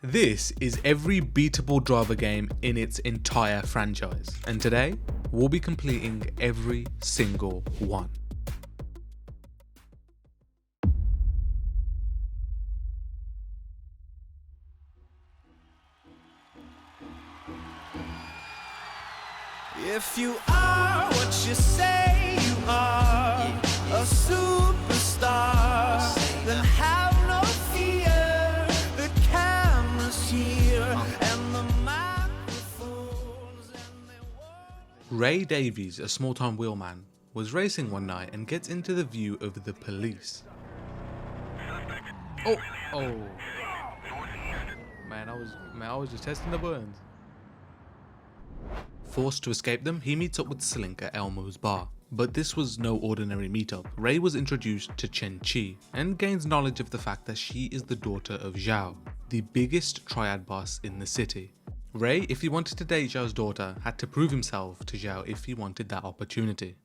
This is every beatable driver game in its entire franchise, and today we'll be completing every single one. If you are what you say you are, a superstar, then have no fear. The camera's here and the microphones and they Ray Davies, a small-time wheelman, was racing one night and gets into the view of the police. Oh, man, I was just testing the buttons. Forced to escape them, he meets up with Slink at Elmo's bar. But this was no ordinary meetup. Ray was introduced to Chen Chi and gains knowledge of the fact that she is the daughter of Zhao, the biggest triad boss in the city. Ray, if he wanted to date Zhao's daughter, had to prove himself to Zhao if he wanted that opportunity.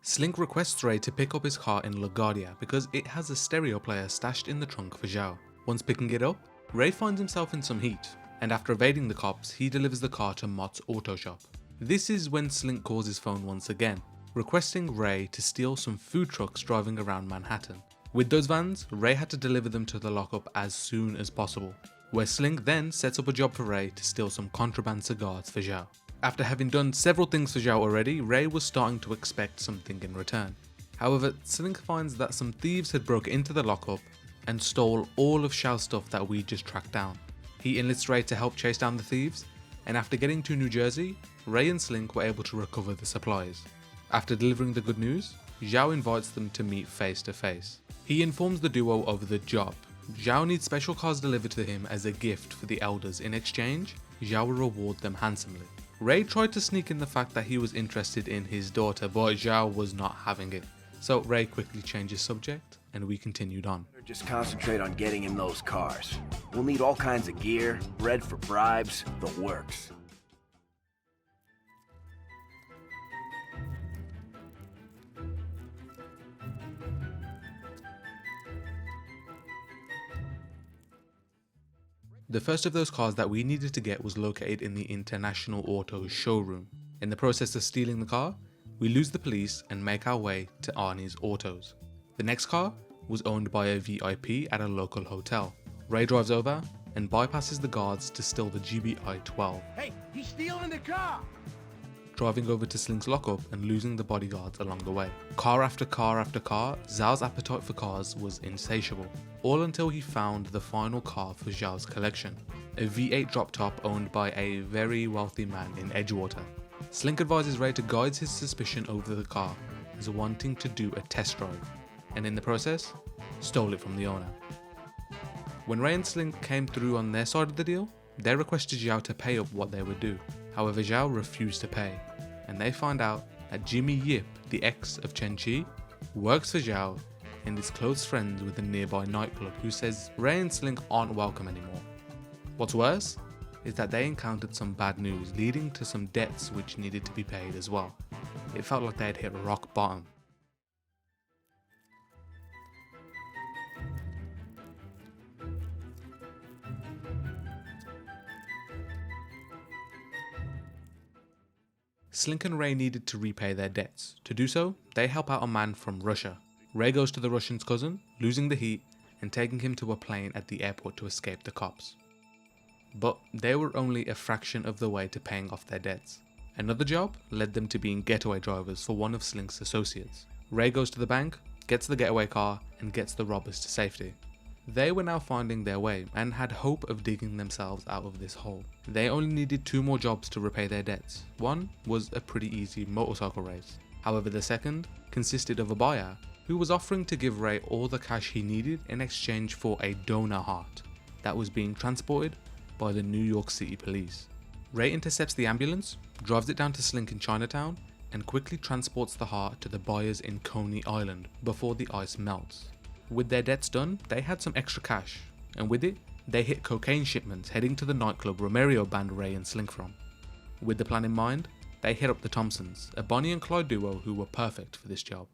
Slink requests Ray to pick up his car in LaGuardia because it has a stereo player stashed in the trunk for Zhao. Once picking it up, Ray finds himself in some heat, and after evading the cops, he delivers the car to Mott's auto shop. This is when Slink calls his phone once again, requesting Ray to steal some food trucks driving around Manhattan. With those vans, Ray had to deliver them to the lockup as soon as possible, where Slink then sets up a job for Ray to steal some contraband cigars for Zhao. After having done several things for Zhao already, Ray was starting to expect something in return. However, Slink finds that some thieves had broke into the lockup and stole all of Zhao's stuff that we just tracked down. He enlists Ray to help chase down the thieves, and after getting to New Jersey, Ray and Slink were able to recover the supplies. After delivering the good news, Zhao invites them to meet face to face. He informs the duo of the job. Zhao needs special cars delivered to him as a gift for the elders. In exchange, Zhao will reward them handsomely. Ray tried to sneak in the fact that he was interested in his daughter, but Zhao was not having it. So Ray quickly changes subject, and we continued on. Just concentrate on getting him those cars. We'll need all kinds of gear, bread for bribes, the works. The first of those cars that we needed to get was located in the International Auto showroom. In the process of stealing the car, we lose the police and make our way to Arnie's Autos. The next car was owned by a VIP at a local hotel. Ray drives over and bypasses the guards to steal the GBI 12. Hey, he's stealing the car! Driving over to Slink's lockup and losing the bodyguards along the way. Car after car after car, Zhao's appetite for cars was insatiable, all until he found the final car for Zhao's collection, a V8 drop top owned by a very wealthy man in Edgewater. Slink advises Ray to guide his suspicion over the car as wanting to do a test drive, and in the process, stole it from the owner. When Ray and Slink came through on their side of the deal, they requested Zhao to pay up what they were due. However, Zhao refused to pay, and they find out that Jimmy Yip, the ex of Chen Chi, works for Zhao and is close friends with a nearby nightclub who says Ray and Slink aren't welcome anymore. What's worse is that they encountered some bad news leading to some debts which needed to be paid as well. It felt like they had hit rock bottom. Slink and Ray needed to repay their debts. To do so, they help out a man from Russia. Ray goes to the Russian's cousin, losing the heat and taking him to a plane at the airport to escape the cops. But they were only a fraction of the way to paying off their debts. Another job led them to being getaway drivers for one of Slink's associates. Ray goes to the bank, gets the getaway car and gets the robbers to safety. They were now finding their way and had hope of digging themselves out of this hole. They only needed 2 more jobs to repay their debts. One was a pretty easy motorcycle race. However, the second consisted of a buyer who was offering to give Ray all the cash he needed in exchange for a donor heart that was being transported by the New York City police. Ray intercepts the ambulance, drives it down to Slink in Chinatown, and quickly transports the heart to the buyers in Coney Island before the ice melts. With their debts done, they had some extra cash, and with it, they hit cocaine shipments heading to the nightclub Romerio banned Ray and Slink from. With the plan in mind, they hit up the Thompsons, a Bonnie and Clyde duo who were perfect for this job.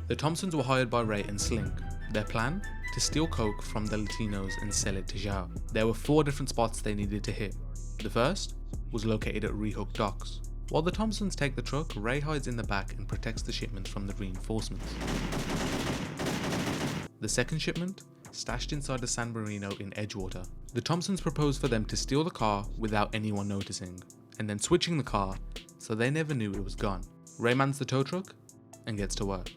The Thompsons were hired by Ray and Slink. Their plan? To steal coke from the Latinos and sell it to Zhao. There were 4 different spots they needed to hit. The first was located at Rehook Docks. While the Thompsons take the truck, Ray hides in the back and protects the shipment from the reinforcements. The second shipment? Stashed inside the San Marino in Edgewater. The Thompsons proposed for them to steal the car without anyone noticing, and then switching the car so they never knew it was gone. Ray mans the tow truck and gets to work.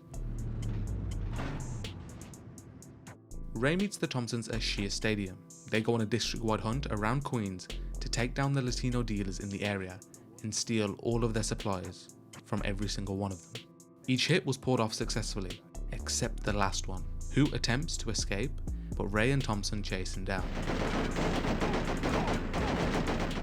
Ray meets the Thompsons at Shea Stadium. They go on a district-wide hunt around Queens to take down the Latino dealers in the area and steal all of their supplies from every single one of them. Each hit was pulled off successfully, except the last one, who attempts to escape, but Ray and Thompson chase him down.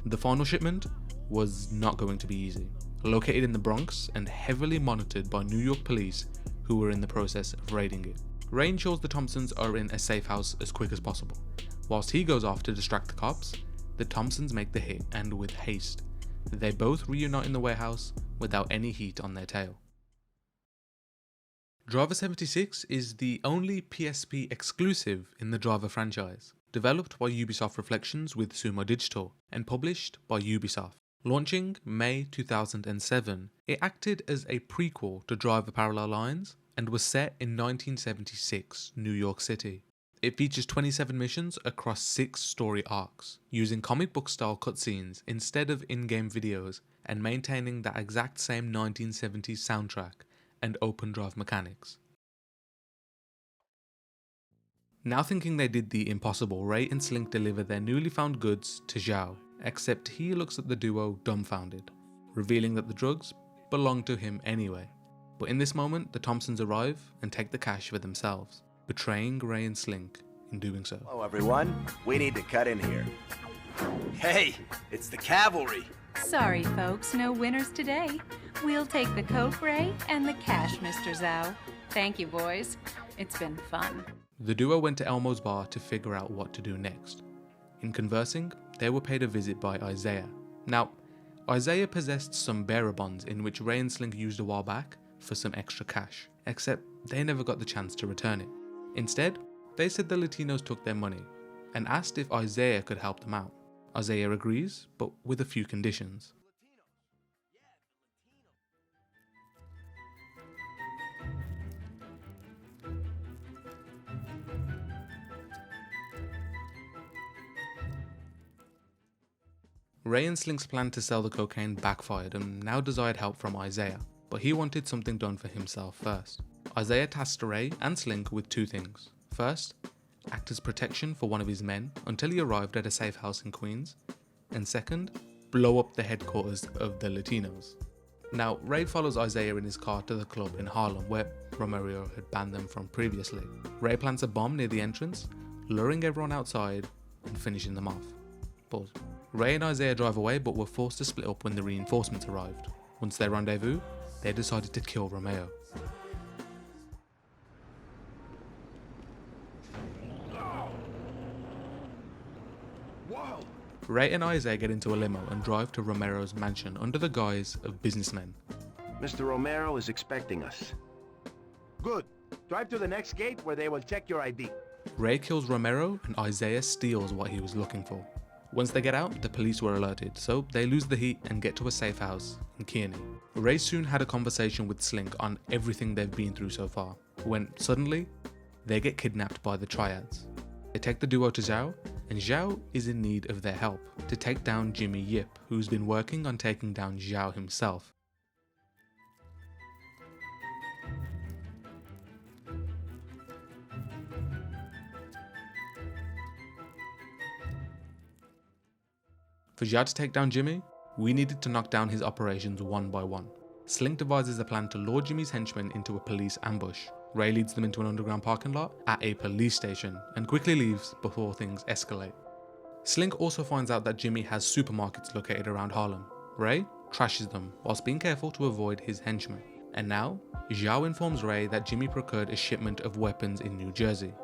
The final shipment was not going to be easy. Located in the Bronx and heavily monitored by New York police who were in the process of raiding it. Ray ensures the Thompsons are in a safe house as quick as possible. Whilst he goes off to distract the cops, the Thompsons make the hit and with haste. They both reunite in the warehouse without any heat on their tail. Driver 76 is the only PSP exclusive in the Driver franchise, developed by Ubisoft Reflections with Sumo Digital and published by Ubisoft. Launching May 2007, it acted as a prequel to Driver Parallel Lines and was set in 1976 New York City. It features 27 missions across 6 story arcs, using comic book style cutscenes instead of in-game videos and maintaining that exact same 1970s soundtrack and open drive mechanics. Now thinking they did the impossible, Ray and Slink deliver their newly found goods to Zhao, except he looks at the duo dumbfounded, revealing that the drugs belong to him anyway. But in this moment, the Thompsons arrive and take the cash for themselves, betraying Ray and Slink in doing so. Hello, everyone. We need to cut in here. Hey, it's the cavalry. Sorry, folks, no winners today. We'll take the Coke, Ray, and the cash, Mr. Zhao. Thank you, boys. It's been fun. The duo went to Elmo's bar to figure out what to do next. In conversing, they were paid a visit by Isaiah. Now, Isaiah possessed some bearer bonds in which Ray and Slink used a while back for some extra cash, except they never got the chance to return it. Instead, they said the Latinos took their money and asked if Isaiah could help them out. Isaiah agrees, but with a few conditions. Ray and Slink's plan to sell the cocaine backfired and now desired help from Isaiah, but he wanted something done for himself first. Isaiah tasked Ray and Slink with 2 things. First, act as protection for one of his men until he arrived at a safe house in Queens, and second, blow up the headquarters of the Latinos. Now, Ray follows Isaiah in his car to the club in Harlem where Romero had banned them from previously. Ray plants a bomb near the entrance, luring everyone outside and finishing them off. Pause. Ray and Isaiah drive away but were forced to split up when the reinforcements arrived. Once they rendezvous, they decided to kill Romeo. Ray and Isaiah get into a limo and drive to Romero's mansion under the guise of businessmen. Mr. Romero is expecting us. Good. Drive to the next gate where they will check your ID. Ray kills Romero and Isaiah steals what he was looking for. Once they get out, the police were alerted, so they lose the heat and get to a safe house in Kearney. Ray soon had a conversation with Slink on everything they've been through so far, when suddenly, they get kidnapped by the Triads. They take the duo to Zhao, and Zhao is in need of their help to take down Jimmy Yip, who's been working on taking down Zhao himself. For Zhao to take down Jimmy, we needed to knock down his operations one by one. Slink devises a plan to lure Jimmy's henchmen into a police ambush. Ray leads them into an underground parking lot at a police station and quickly leaves before things escalate. Slink also finds out that Jimmy has supermarkets located around Harlem. Ray trashes them whilst being careful to avoid his henchmen. And now, Zhao informs Ray that Jimmy procured a shipment of weapons in New Jersey,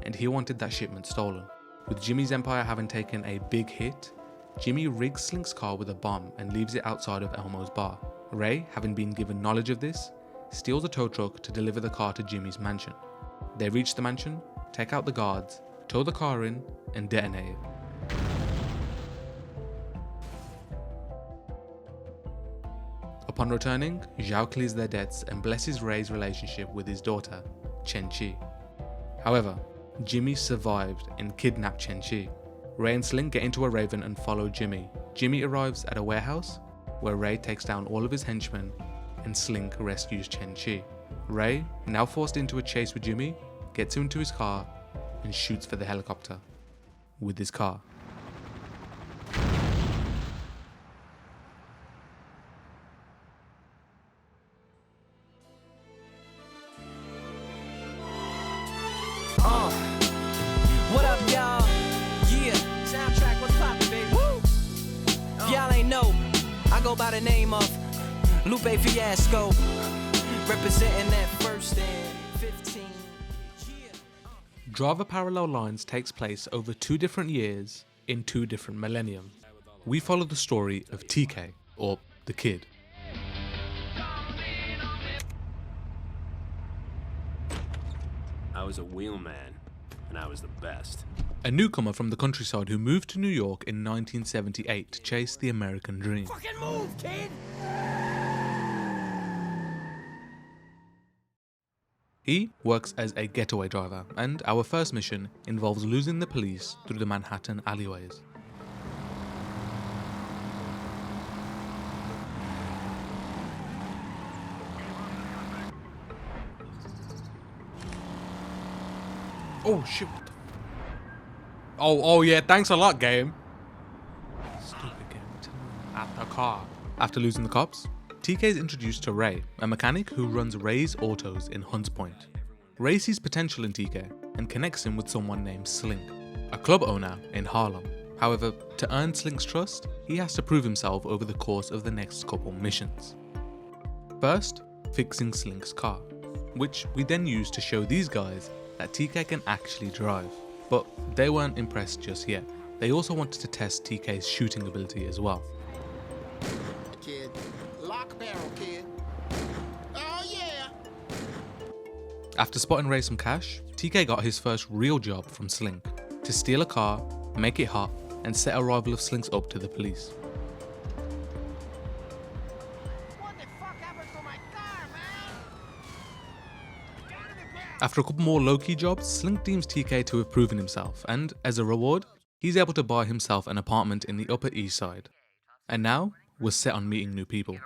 and he wanted that shipment stolen. With Jimmy's empire having taken a big hit, Jimmy rigs Slink's car with a bomb and leaves it outside of Elmo's bar. Ray, having been given knowledge of this, steals a tow truck to deliver the car to Jimmy's mansion. They reach the mansion, take out the guards, tow the car in, and detonate it. Upon returning, Zhao clears their debts and blesses Ray's relationship with his daughter, Chen-Chi. However, Jimmy survived and kidnapped Chen-Chi. Ray and Slink get into a Raven and follow Jimmy. Jimmy arrives at a warehouse where Ray takes down all of his henchmen and Slink rescues Chen-Chi. Ray, now forced into a chase with Jimmy, gets into his car and shoots for the helicopter with his car. What up, y'all? Yeah, soundtrack, what's poppin', baby? Woo! If y'all ain't know, I go by the name of Lupe Fiasco, representing that first and 15. Driver Parallel Lines takes place over 2 different years in 2 different millenniums. We follow the story of TK, or the Kid. I was a wheelman, and I was the best. A newcomer from the countryside who moved to New York in 1978 to chase the American dream. Fucking move, kid! He works as a getaway driver, and our first mission involves losing the police through the Manhattan alleyways. Oh shit, what the Oh yeah, thanks a lot, game. Stupid game. At the car. After losing the cops, TK is introduced to Ray, a mechanic who runs Ray's Autos in Hunts Point. Ray sees potential in TK and connects him with someone named Slink, a club owner in Harlem. However, to earn Slink's trust, he has to prove himself over the course of the next couple missions. First, fixing Slink's car, which we then use to show these guys that TK can actually drive. But they weren't impressed just yet. They also wanted to test TK's shooting ability as well. Kid, lock barrel, kid. Oh yeah. After spotting Ray some cash, TK got his first real job from Slink, to steal a car, make it hot, and set a rival of Slink's up to the police. What the fuck happened to my car, man? After a couple more low-key jobs, Slink deems TK to have proven himself, and as a reward, he's able to buy himself an apartment in the Upper East Side. And now, we're set on meeting new people.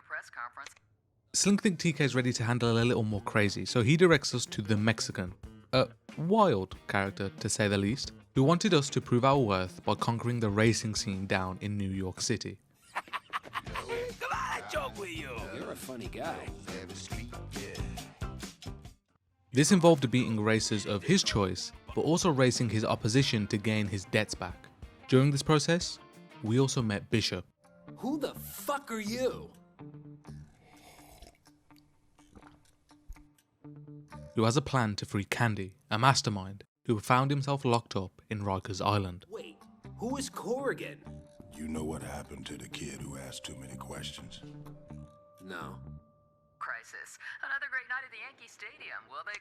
Slink thinks TK is ready to handle a little more crazy, so he directs us to the Mexican, a wild character to say the least, who wanted us to prove our worth by conquering the racing scene down in New York City. Come on, I joke with you. You're a funny guy. This involved beating racers of his choice, but also racing his opposition to gain his debts back. During this process, we also met Bishop. Who the fuck are you? Who has a plan to free Candy, a mastermind who found himself locked up in Rikers Island. Wait, who is Corrigan? You know what happened to the kid who asked too many questions? No. Crisis. Another great night at the Yankee Stadium. Will they...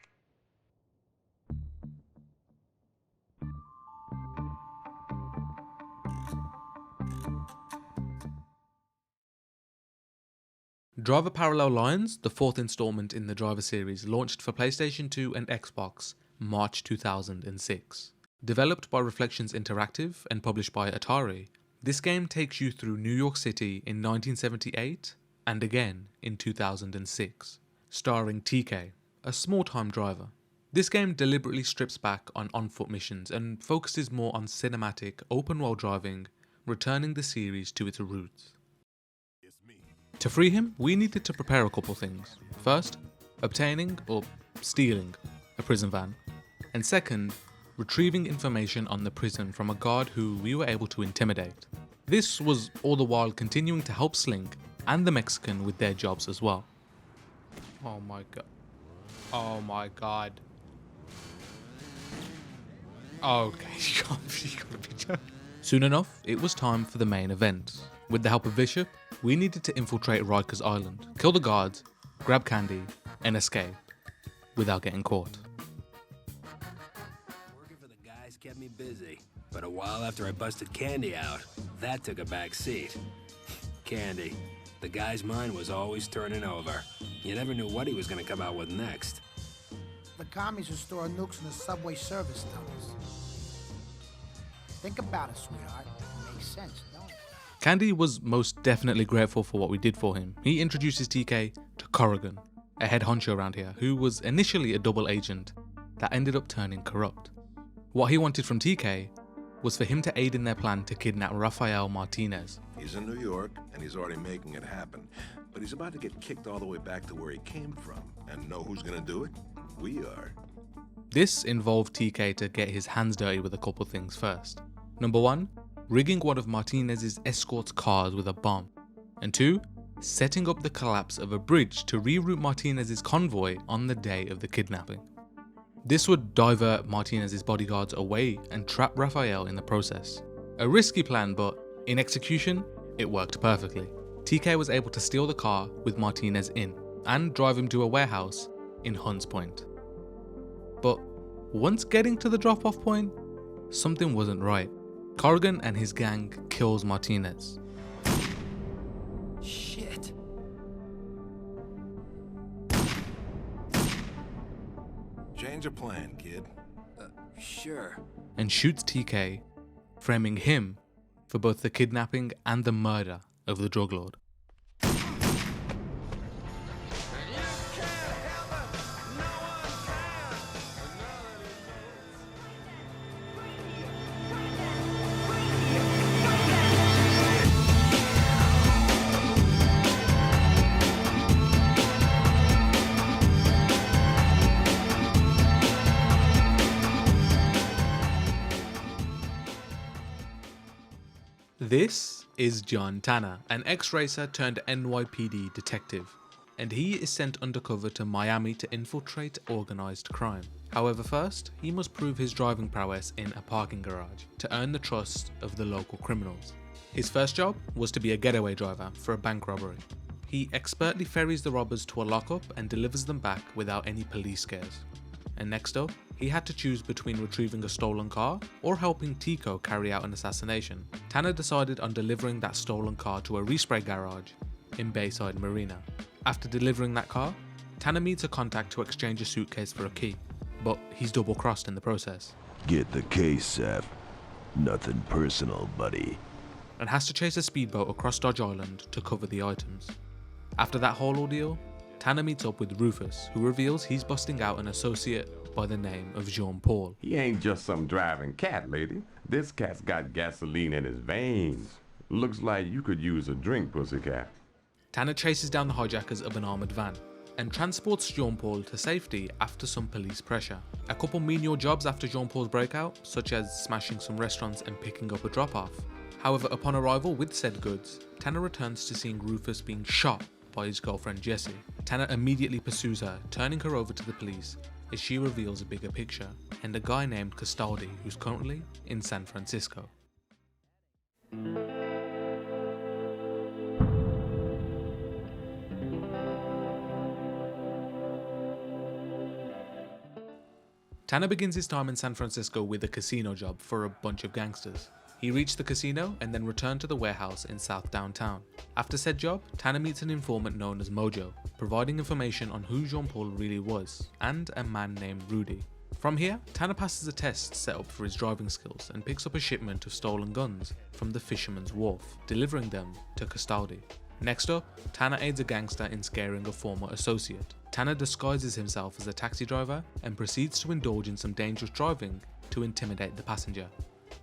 Driver Parallel Lines, the 4th installment in the Driver series, launched for PlayStation 2 and Xbox March 2006. Developed by Reflections Interactive and published by Atari, this game takes you through New York City in 1978 and again in 2006, starring TK, a small-time driver. This game deliberately strips back on on-foot missions and focuses more on cinematic, open-world driving, returning the series to its roots. To free him, we needed to prepare a couple things. First, obtaining, or stealing, a prison van. And second, retrieving information on the prison from a guard who we were able to intimidate. This was all the while continuing to help Slink and the Mexican with their jobs as well. Oh my god. Oh my god. Okay, you gotta be joking. Soon enough, it was time for the main event. With the help of Bishop, we needed to infiltrate Rikers Island, kill the guards, grab Candy, and escape without getting caught. Working for the guys kept me busy, but a while after I busted Candy out, that took a back seat. Candy. The guy's mind was always turning over. You never knew what he was gonna come out with next. The commies are storing nukes in the subway service tunnels. Think about it, sweetheart. It makes sense, don't it? Candy was most definitely grateful for what we did for him. He introduces TK to Corrigan, a head honcho around here, who was initially a double agent that ended up turning corrupt. What he wanted from TK was for him to aid in their plan to kidnap Rafael Martinez. He's in New York, and he's already making it happen. But he's about to get kicked all the way back to where he came from. And know who's gonna do it? We are. This involved TK to get his hands dirty with a couple things first. Number 1, rigging one of Martinez's escort's cars with a bomb. And 2, setting up the collapse of a bridge to reroute Martinez's convoy on the day of the kidnapping. This would divert Martinez's bodyguards away and trap Rafael in the process. A risky plan, but in execution, it worked perfectly. TK was able to steal the car with Martinez in and drive him to a warehouse in Hunts Point. But once getting to the drop-off point, something wasn't right. Corrigan and his gang kills Martinez. Shit. Change your plan, kid. Sure. And shoots TK, framing him for both the kidnapping and the murder of the drug lord. This is John Tanner, an ex-racer turned NYPD detective, and he is sent undercover to Miami to infiltrate organised crime. However, first, he must prove his driving prowess in a parking garage to earn the trust of the local criminals. His first job was to be a getaway driver for a bank robbery. He expertly ferries the robbers to a lockup and delivers them back without any police scares. And next up, he had to choose between retrieving a stolen car or helping Tico carry out an assassination. Tanner decided on delivering that stolen car to a respray garage in Bayside Marina. After delivering that car, Tanner meets a contact to exchange a suitcase for a key, but he's double-crossed in the process. Get the case, Seth. Nothing personal, buddy. And has to chase a speedboat across Dodge Island to cover the items. After that whole ordeal, Tanner meets up with Rufus, who reveals he's busting out an associate by the name of Jean-Paul. He ain't just some driving cat, lady. This cat's got gasoline in his veins. Looks like you could use a drink, pussycat. Tanner chases down the hijackers of an armoured van and transports Jean-Paul to safety after some police pressure. A couple menial jobs after Jean-Paul's breakout, such as smashing some restaurants and picking up a drop-off. However, upon arrival with said goods, Tanner returns to seeing Rufus being shot by his girlfriend Jessie. Tanner immediately pursues her, turning her over to the police as she reveals a bigger picture and a guy named Castaldi who's currently in San Francisco. Tanner begins his time in San Francisco with a casino job for a bunch of gangsters. He reached the casino and then returned to the warehouse in South Downtown. After said job, Tanner meets an informant known as Mojo, providing information on who Jean-Paul really was, and a man named Rudy. From here, Tanner passes a test set up for his driving skills and picks up a shipment of stolen guns from the Fisherman's Wharf, delivering them to Castaldi. Next up, Tanner aids a gangster in scaring a former associate. Tanner disguises himself as a taxi driver and proceeds to indulge in some dangerous driving to intimidate the passenger.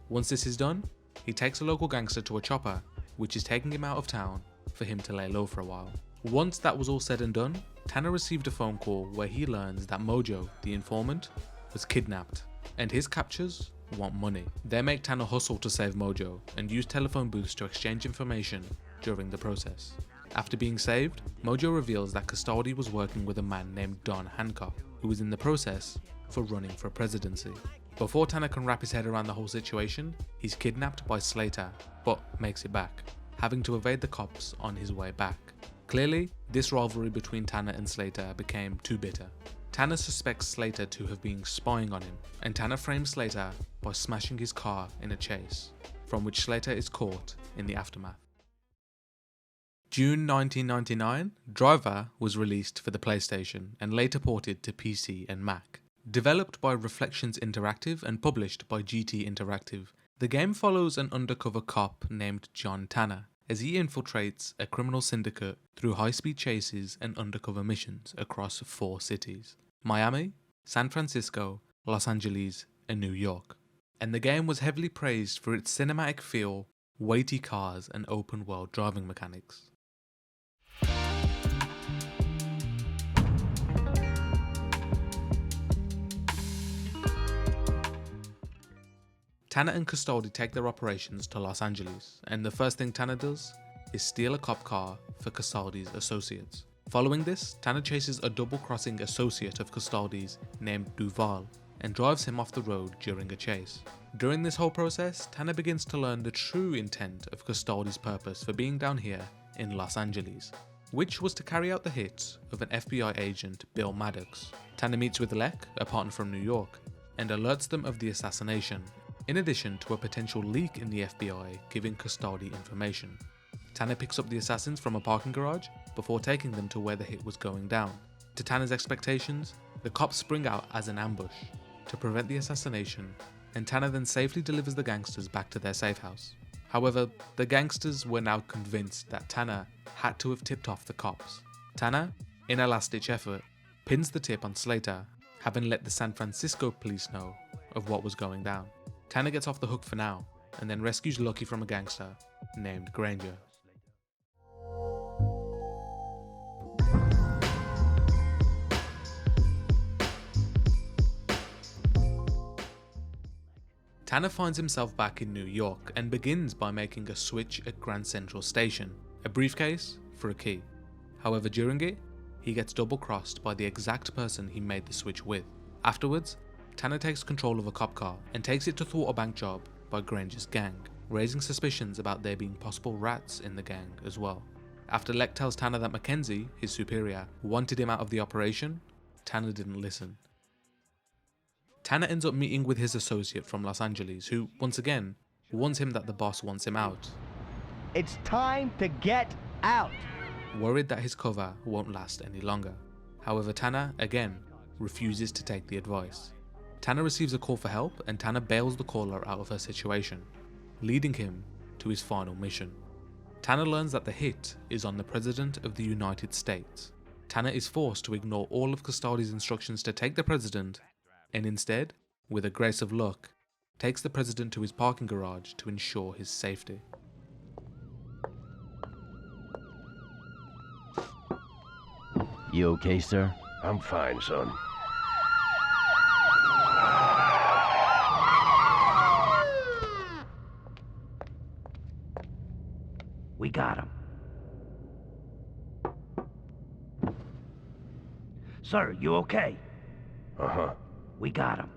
Once this is done, he takes a local gangster to a chopper, which is taking him out of town for him to lay low for a while. Once that was all said and done, Tanner received a phone call where he learns that Mojo, the informant, was kidnapped, and his captors want money. They make Tanner hustle to save Mojo and use telephone booths to exchange information during the process. After being saved, Mojo reveals that Custody was working with a man named Don Hancock, who was in the process for running for presidency. Before Tanner can wrap his head around the whole situation, he's kidnapped by Slater, but makes it back, having to evade the cops on his way back. Clearly, this rivalry between Tanner and Slater became too bitter. Tanner suspects Slater to have been spying on him, and Tanner frames Slater by smashing his car in a chase, from which Slater is caught in the aftermath. June 1999, Driver was released for the PlayStation and later ported to PC and Mac. Developed by Reflections Interactive and published by GT Interactive, the game follows an undercover cop named John Tanner as he infiltrates a criminal syndicate through high-speed chases and undercover missions across 4 cities: Miami, San Francisco, Los Angeles, and New York. And the game was heavily praised for its cinematic feel, weighty cars, and open-world driving mechanics. Tanner and Custody take their operations to Los Angeles, and the first thing Tanner does is steal a cop car for Custody's associates. Following this, Tanner chases a double-crossing associate of Custody's named Duval and drives him off the road during a chase. During this whole process, Tanner begins to learn the true intent of Custody's purpose for being down here in Los Angeles, which was to carry out the hits of an FBI agent, Bill Maddox. Tanner meets with Lek, a partner from New York, and alerts them of the assassination, in addition to a potential leak in the FBI giving Custody information. Tanner picks up the assassins from a parking garage before taking them to where the hit was going down. To Tanner's expectations, the cops spring out as an ambush to prevent the assassination, and Tanner then safely delivers the gangsters back to their safe house. However, the gangsters were now convinced that Tanner had to have tipped off the cops. Tanner, in a last-ditch effort, pins the tip on Slater, having let the San Francisco police know of what was going down. Tanner gets off the hook for now, and then rescues Lucky from a gangster named Granger. Tanner finds himself back in New York and begins by making a switch at Grand Central Station, a briefcase for a key. However, during it, he gets double-crossed by the exact person he made the switch with. Afterwards, Tanner takes control of a cop car and takes it to thwart a bank job by Granger's gang, raising suspicions about there being possible rats in the gang as well. After Lek tells Tanner that Mackenzie, his superior, wanted him out of the operation, Tanner didn't listen. Tanner ends up meeting with his associate from Los Angeles, who, once again, warns him that the boss wants him out. It's time to get out! Worried that his cover won't last any longer. However, Tanner, again, refuses to take the advice. Tanner receives a call for help, and Tanner bails the caller out of her situation, leading him to his final mission. Tanner learns that the hit is on the President of the United States. Tanner is forced to ignore all of Custody's instructions to take the President, and instead, with a grace of luck, takes the President to his parking garage to ensure his safety. You okay, sir? I'm fine, son. We got him. Sir, you okay? Uh-huh. We got him.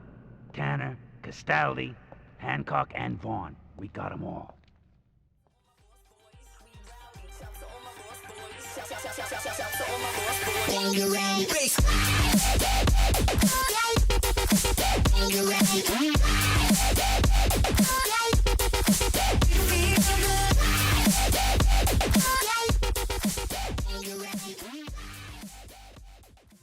Tanner, Castaldi, Hancock, and Vaughn. We got them all.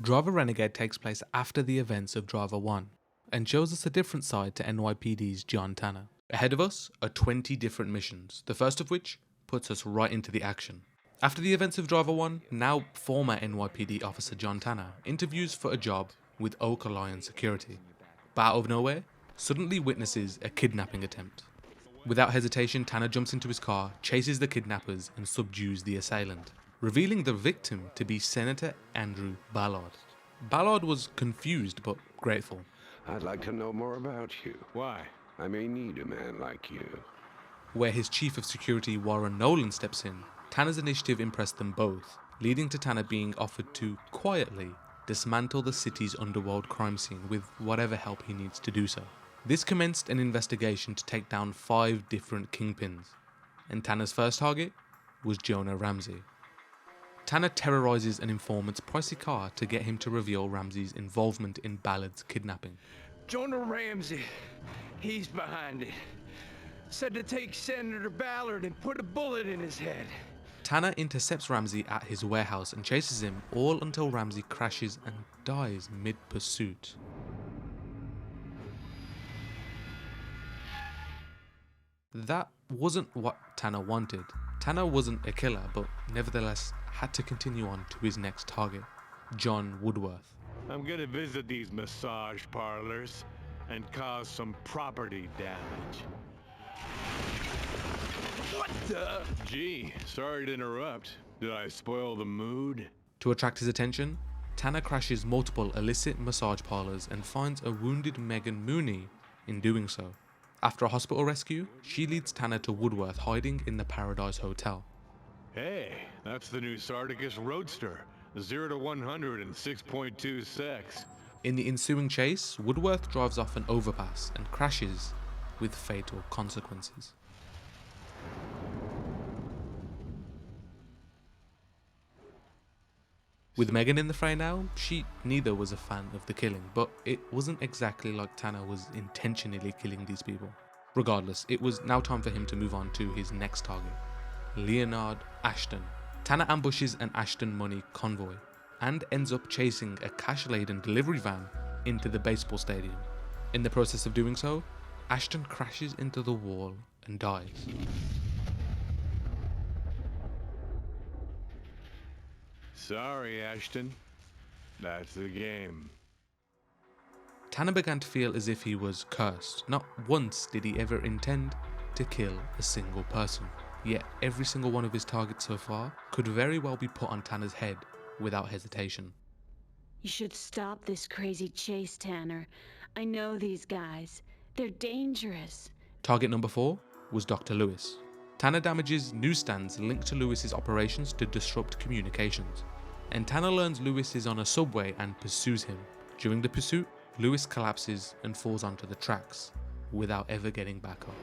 Driver Renegade takes place after the events of Driver 1, and shows us a different side to NYPD's John Tanner. Ahead of us are 20 different missions, the first of which puts us right into the action. After the events of Driver 1, now former NYPD officer John Tanner interviews for a job with Oak Alliance Security, but out of nowhere, suddenly witnesses a kidnapping attempt. Without hesitation, Tanner jumps into his car, chases the kidnappers, and subdues the assailant, revealing the victim to be Senator Andrew Ballard. Ballard was confused but grateful. I'd like to know more about you. Why? I may need a man like you. Where his chief of security Warren Nolan steps in Tanner's initiative impressed them both, leading to Tanner being offered to quietly dismantle the city's underworld crime scene with whatever help he needs to do so. This commenced an investigation to take down 5 different kingpins, and Tanner's first target was Jonah Ramsey. Tanner terrorizes an informant's pricey car to get him to reveal Ramsey's involvement in Ballard's kidnapping. Jonah Ramsey, he's behind it. Said to take Senator Ballard and put a bullet in his head. Tanner intercepts Ramsey at his warehouse and chases him all until Ramsey crashes and dies mid-pursuit. That wasn't what Tanner wanted. Tanner wasn't a killer, but nevertheless had to continue on to his next target, John Woodworth. I'm gonna visit these massage parlors and cause some property damage. What the? Gee, sorry to interrupt. Did I spoil the mood? To attract his attention, Tanner crashes multiple illicit massage parlors and finds a wounded Megan Mooney in doing so. After a hospital rescue, she leads Tanner to Woodworth hiding in the Paradise Hotel. Hey, that's the new Sardicus Roadster. 0 to 100 in 6.2 secs. In the ensuing chase, Woodworth drives off an overpass and crashes with fatal consequences. With Megan in the fray now, she neither was a fan of the killing, but it wasn't exactly like Tanner was intentionally killing these people. Regardless, it was now time for him to move on to his next target, Leonard Ashton. Tanner ambushes an Ashton money convoy and ends up chasing a cash-laden delivery van into the baseball stadium. In the process of doing so, Ashton crashes into the wall and dies. Sorry, Ashton. That's the game. Tanner began to feel as if he was cursed. Not once did he ever intend to kill a single person. Yet every single one of his targets so far could very well be put on Tanner's head without hesitation. You should stop this crazy chase, Tanner. I know these guys. They're dangerous. Target number 4 was Dr. Lewis. Tanner damages newsstands linked to Lewis's operations to disrupt communications. And Tanner learns Lewis is on a subway and pursues him. During the pursuit, Lewis collapses and falls onto the tracks without ever getting back up.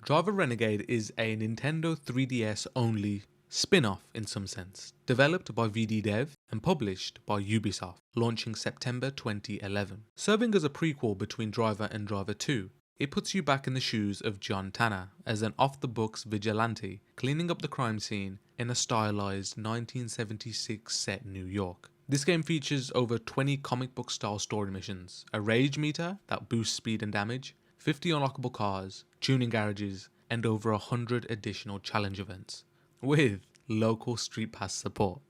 Driver Renegade is a Nintendo 3DS only spin-off in some sense, developed by VD Dev and published by Ubisoft, launching September 2011. Serving as a prequel between Driver and Driver 2, it puts you back in the shoes of John Tanner as an off-the-books vigilante cleaning up the crime scene in a stylized 1976 set New York. This game features over 20 comic book style story missions, a rage meter that boosts speed and damage, 50 unlockable cars, tuning garages, and over 100 additional challenge events, with local Street Pass support.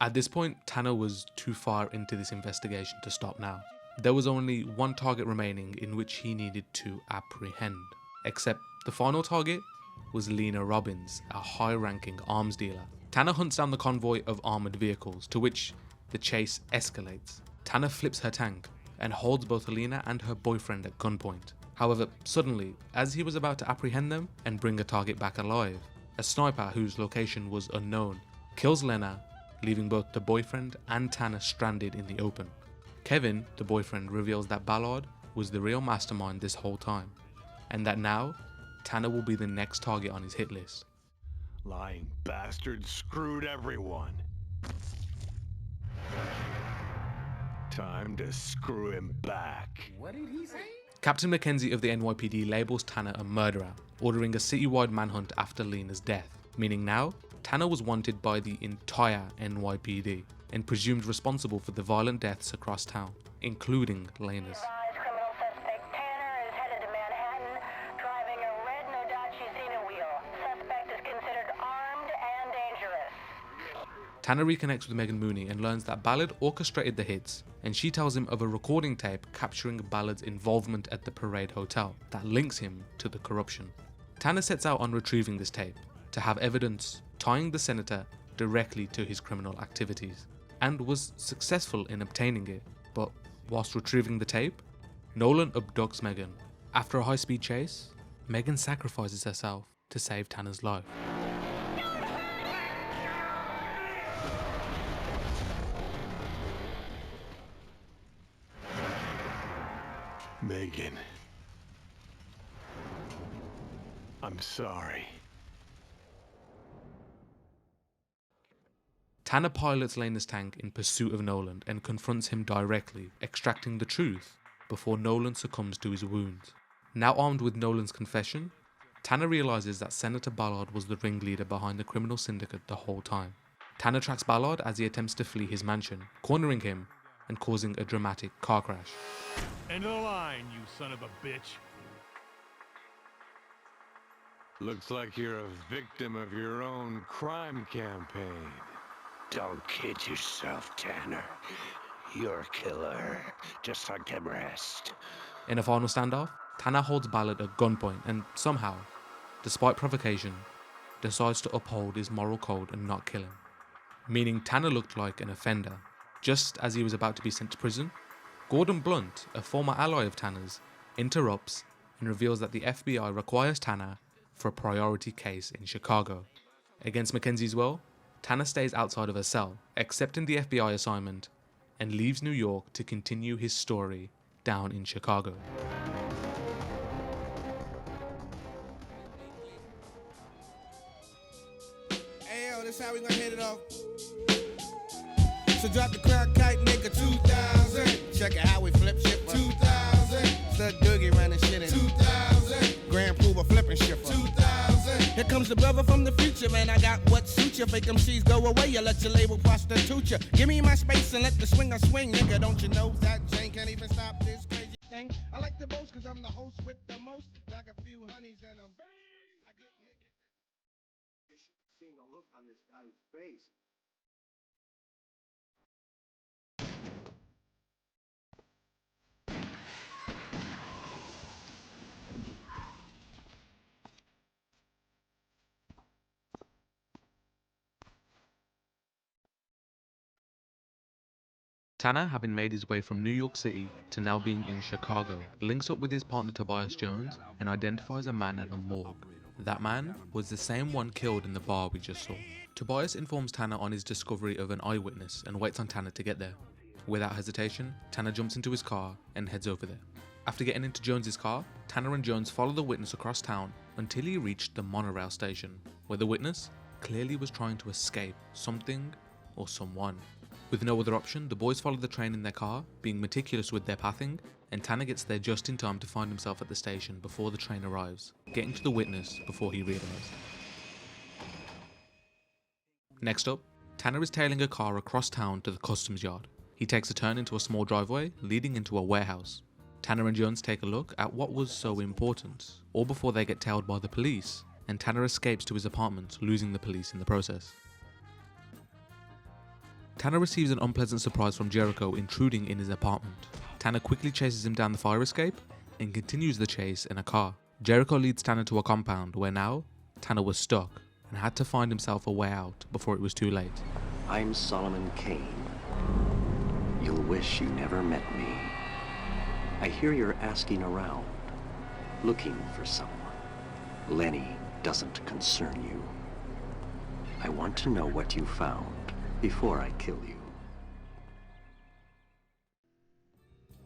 At this point, Tanner was too far into this investigation to stop now. There was only one target remaining in which he needed to apprehend, except the final target was Lena Robbins, a high-ranking arms dealer. Tanner hunts down the convoy of armoured vehicles, to which the chase escalates. Tanner flips her tank and holds both Lena and her boyfriend at gunpoint. However, suddenly, as he was about to apprehend them and bring a target back alive, a sniper whose location was unknown kills Lena, leaving both the boyfriend and Tanner stranded in the open. Kevin, the boyfriend, reveals that Ballard was the real mastermind this whole time, and that now, Tanner will be the next target on his hit list. Lying bastard screwed everyone. Time to screw him back. What did he say? Captain Mackenzie of the NYPD labels Tanner a murderer, ordering a citywide manhunt after Lena's death, meaning now, Tanner was wanted by the entire NYPD and presumed responsible for the violent deaths across town, including Lena's. Criminal suspect Tanner is headed to Manhattan, driving a red Nodachi Xena wheel. Suspect is considered armed and dangerous. Tanner reconnects with Megan Mooney and learns that Ballard orchestrated the hits, and she tells him of a recording tape capturing Ballard's involvement at the Parade Hotel that links him to the corruption. Tanner sets out on retrieving this tape to have evidence tying the senator directly to his criminal activities. and was successful in obtaining it, but whilst retrieving the tape, Nolan abducts Megan. After a high-speed chase, Megan sacrifices herself to save Tanner's life. Megan. I'm sorry. Tanner pilots Lena's tank in pursuit of Nolan and confronts him directly, extracting the truth before Nolan succumbs to his wounds. Now armed with Nolan's confession, Tanner realizes that Senator Ballard was the ringleader behind the criminal syndicate the whole time. Tanner tracks Ballard as he attempts to flee his mansion, cornering him and causing a dramatic car crash. End of the line, you son of a bitch. Looks like you're a victim of your own crime campaign. Don't kid yourself, Tanner. You're a killer, just like the rest. In a final standoff, Tanner holds Ballard at gunpoint and somehow, despite provocation, decides to uphold his moral code and not kill him. Meaning Tanner looked like an offender. Just as he was about to be sent to prison, Gordon Blunt, a former ally of Tanner's, interrupts and reveals that the FBI requires Tanner for a priority case in Chicago. Against Mackenzie's will, Tanner stays outside of her cell, accepting the FBI assignment, and leaves New York to continue his story down in Chicago. Hey yo, this how we gonna hit it off. So drop the crown kite, nigga, 2000. Check out how we flip shit, 2000. Stud Doogie running shit in 2000. Grand Pumba flipping shit for 2000. Here comes the brother from the future, man. I got what suits you. Fake MCs go away, you let your label prostitute you. Give me my space and let the swinger swing, nigga. Don't you know that Jane can't even stop this crazy thing? I like the most cause I'm the host with the most. Like a few honeys and a I get nigga. You should have seen the look on this guy's face. Tanner, having made his way from New York City to now being in Chicago, links up with his partner Tobias Jones and identifies a man at a morgue. That man was the same one killed in the bar we just saw. Tobias informs Tanner on his discovery of an eyewitness and waits on Tanner to get there. Without hesitation, Tanner jumps into his car and heads over there. After getting into Jones's car, Tanner and Jones follow the witness across town until he reached the monorail station, where the witness clearly was trying to escape something or someone. With no other option, the boys follow the train in their car, being meticulous with their pathing, and Tanner gets there just in time to find himself at the station before the train arrives, getting to the witness before he realised. Next up, Tanner is tailing a car across town to the customs yard. He takes a turn into a small driveway leading into a warehouse. Tanner and Jones take a look at what was so important, all before they get tailed by the police, and Tanner escapes to his apartment, losing the police in the process. Tanner receives an unpleasant surprise from Jericho intruding in his apartment. Tanner quickly chases him down the fire escape and continues the chase in a car. Jericho leads Tanner to a compound where now Tanner was stuck and had to find himself a way out before it was too late. I'm Solomon Kane. You'll wish you never met me. I hear you're asking around, looking for someone. Lenny doesn't concern you. I want to know what you found before I kill you.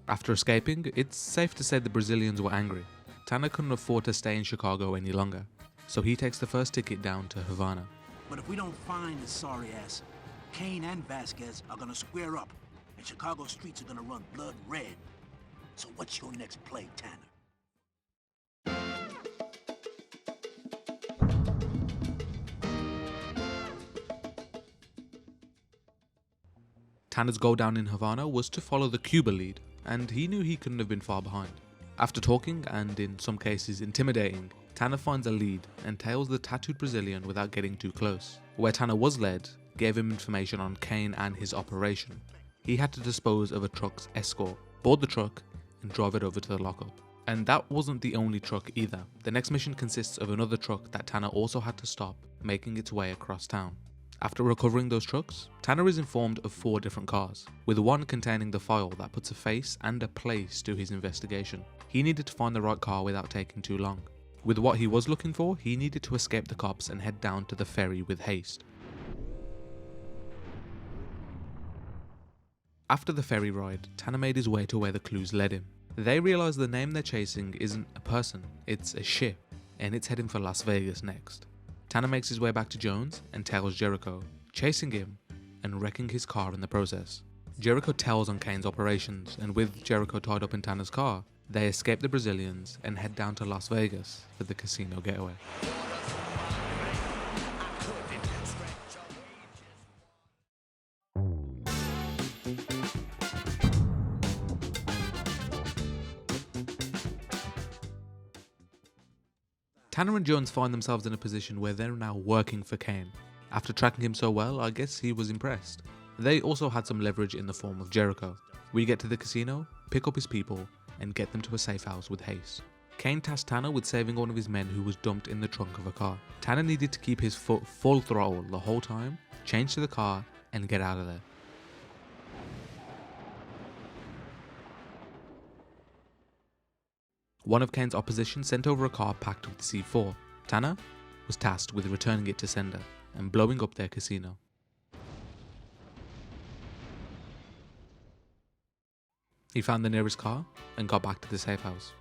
After escaping, it's safe to say the Brazilians were angry. Tanner couldn't afford to stay in Chicago any longer, so he takes the first ticket down to Havana. But if we don't find his sorry ass, Kane and Vasquez are gonna square up, and Chicago streets are gonna run blood red. So what's your next play, Tanner? Tanner's goal down in Havana was to follow the Cuba lead, and he knew he couldn't have been far behind. After talking, and in some cases intimidating, Tanner finds a lead and tails the tattooed Brazilian without getting too close. Where Tanner was led gave him information on Kane and his operation. He had to dispose of a truck's escort, board the truck, and drive it over to the lockup. And that wasn't the only truck either. The next mission consists of another truck that Tanner also had to stop, making its way across town. After recovering those trucks, Tanner is informed of 4 different cars, with one containing the file that puts a face and a place to his investigation. He needed to find the right car without taking too long. With what he was looking for, he needed to escape the cops and head down to the ferry with haste. After the ferry ride, Tanner made his way to where the clues led him. They realize the name they're chasing isn't a person, it's a ship, and it's heading for Las Vegas next. Tanner makes his way back to Jones and tells Jericho, chasing him and wrecking his car in the process. Jericho tells on Kane's operations, and with Jericho tied up in Tanner's car, they escape the Brazilians and head down to Las Vegas for the casino getaway. Tanner and Jones find themselves in a position where they're now working for Kane. After tracking him so well, I guess he was impressed. They also had some leverage in the form of Jericho. We get to the casino, pick up his people, and get them to a safe house with haste. Kane tasked Tanner with saving one of his men who was dumped in the trunk of a car. Tanner needed to keep his foot full throttle the whole time, change to the car, and get out of there. One of Kane's opposition sent over a car packed with C4. Tanner was tasked with returning it to sender and blowing up their casino. He found the nearest car and got back to the safe house.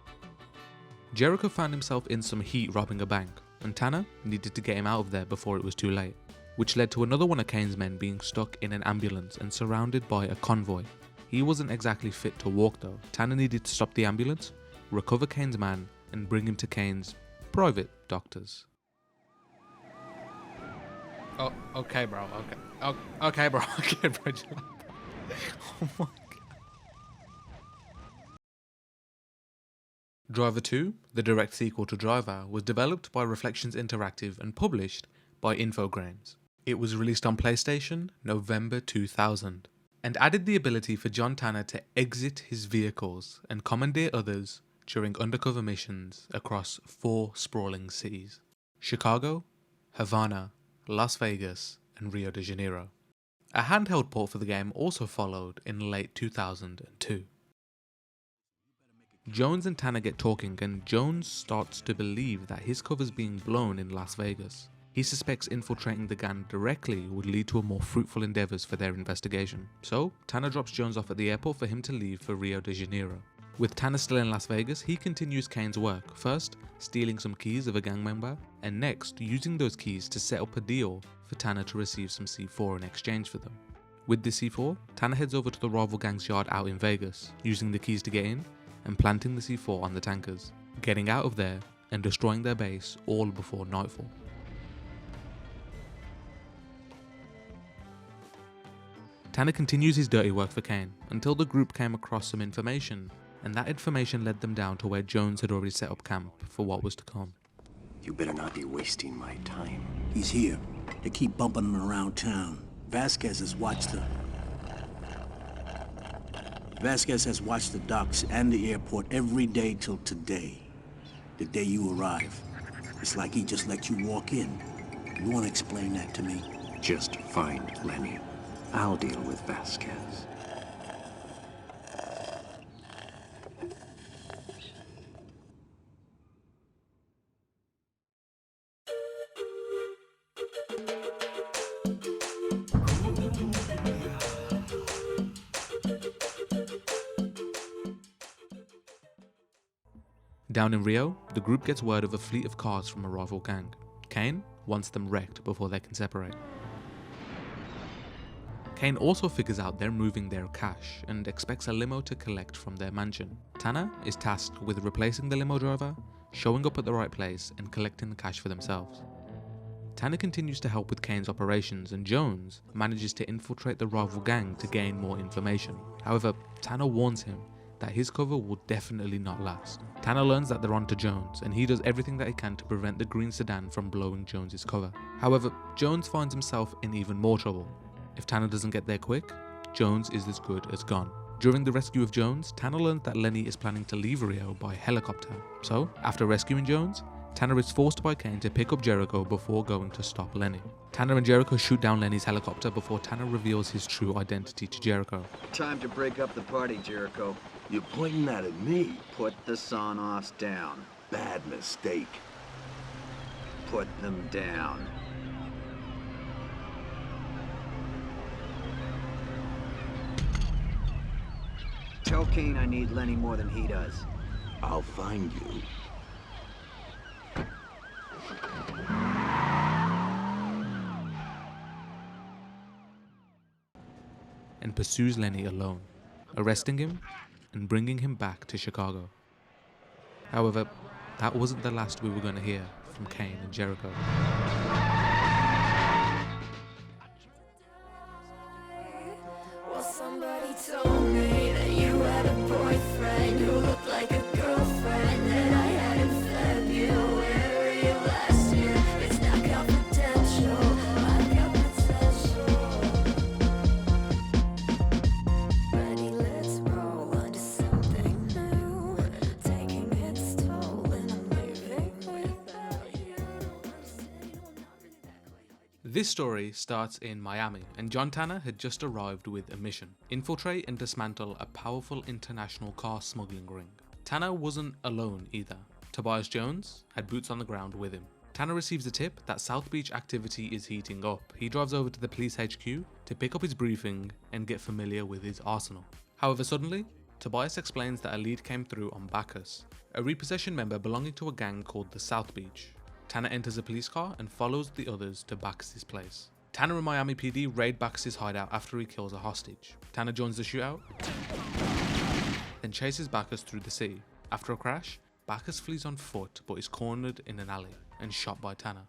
Jericho found himself in some heat robbing a bank, and Tanner needed to get him out of there before it was too late, which led to another one of Kane's men being stuck in an ambulance and surrounded by a convoy. He wasn't exactly fit to walk though. Tanner needed to stop the ambulance, recover Kane's man, and bring him to Kane's private doctors. Oh, okay, bro. Okay. Okay, bro. Okay, bro. Oh my God. Driver 2, the direct sequel to Driver, was developed by Reflections Interactive and published by Infogrames. It was released on PlayStation November 2000 and added the ability for John Tanner to exit his vehicles and commandeer others during undercover missions across 4 sprawling cities: Chicago, Havana, Las Vegas, and Rio de Janeiro. A handheld port for the game also followed in late 2002. Jones and Tanner get talking, and Jones starts to believe that his cover's being blown in Las Vegas. He suspects infiltrating the gang directly would lead to a more fruitful endeavours for their investigation. So, Tanner drops Jones off at the airport for him to leave for Rio de Janeiro. With Tanner still in Las Vegas, he continues Kane's work, first stealing some keys of a gang member, and next using those keys to set up a deal for Tanner to receive some C4 in exchange for them. With the C4, Tanner heads over to the rival gang's yard out in Vegas, using the keys to get in and planting the C4 on the tankers, getting out of there and destroying their base all before nightfall. Tanner continues his dirty work for Kane until the group came across some information, and that information led them down to where Jones had already set up camp for what was to come. You better not be wasting my time. He's here. They keep bumping him around town. Vasquez has watched the docks and the airport every day till today. The day you arrive. It's like he just let you walk in. You want to explain that to me? Just find Lenny. I'll deal with Vasquez. Down in Rio, the group gets word of a fleet of cars from a rival gang. Kane wants them wrecked before they can separate. Kane also figures out they're moving their cash and expects a limo to collect from their mansion. Tanner is tasked with replacing the limo driver, showing up at the right place, and collecting the cash for themselves. Tanner continues to help with Kane's operations, and Jones manages to infiltrate the rival gang to gain more information. However, Tanner warns him that his cover will definitely not last. Tanner learns that they're on to Jones, and he does everything that he can to prevent the green sedan from blowing Jones's cover. However, Jones finds himself in even more trouble. If Tanner doesn't get there quick, Jones is as good as gone. During the rescue of Jones, Tanner learns that Lenny is planning to leave Rio by helicopter. So, after rescuing Jones, Tanner is forced by Kane to pick up Jericho before going to stop Lenny. Tanner and Jericho shoot down Lenny's helicopter before Tanner reveals his true identity to Jericho. Time to break up the party, Jericho. You're pointing that at me. Put the sawn-offs down. Bad mistake. Put them down. Tell Kane I need Lenny more than he does. I'll find you. And pursues Lenny alone, arresting him and bringing him back to Chicago. However, that wasn't the last we were going to hear from Kane and Jericho. Well, somebody told me that you had a boyfriend who looked like a girlfriend that I had in February last year. It's not confidential. I've got potential. Ready, let's roll onto something new. Taking its toll and I'm leaving without you. This story starts in Miami, and John Tanner had just arrived with a mission: infiltrate and dismantle a powerful international car smuggling ring. Tanner wasn't alone either. Tobias Jones had boots on the ground with him. Tanner receives a tip that South Beach activity is heating up. He drives over to the police HQ to pick up his briefing and get familiar with his arsenal. However, suddenly, Tobias explains that a lead came through on Bacchus, a repossession member belonging to a gang called the South Beach. Tanner enters a police car and follows the others to Bacchus' place. Tanner and Miami PD raid Bacchus' hideout after he kills a hostage. Tanner joins the shootout, then chases Bacchus through the city. After a crash, Bacchus flees on foot but is cornered in an alley and shot by Tanner.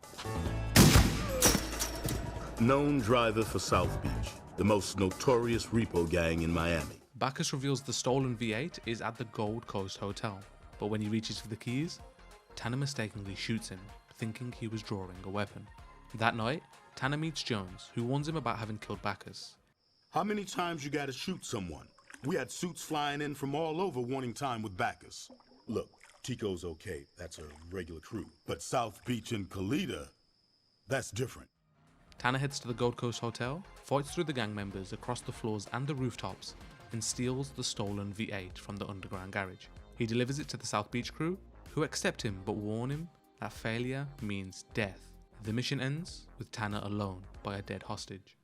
Known driver for South Beach, the most notorious repo gang in Miami. Bacchus reveals the stolen V8 is at the Gold Coast Hotel, but when he reaches for the keys, Tanner mistakenly shoots him, thinking he was drawing a weapon. That night, Tanner meets Jones, who warns him about having killed Bacchus. How many times you gotta shoot someone? We had suits flying in from all over wanting time with Bacchus. Look, Tico's okay, that's a regular crew. But South Beach and Kalita, that's different. Tanner heads to the Gold Coast Hotel, fights through the gang members across the floors and the rooftops, and steals the stolen V8 from the underground garage. He delivers it to the South Beach crew, who accept him but warn him that failure means death. The mission ends with Tanner alone by a dead hostage.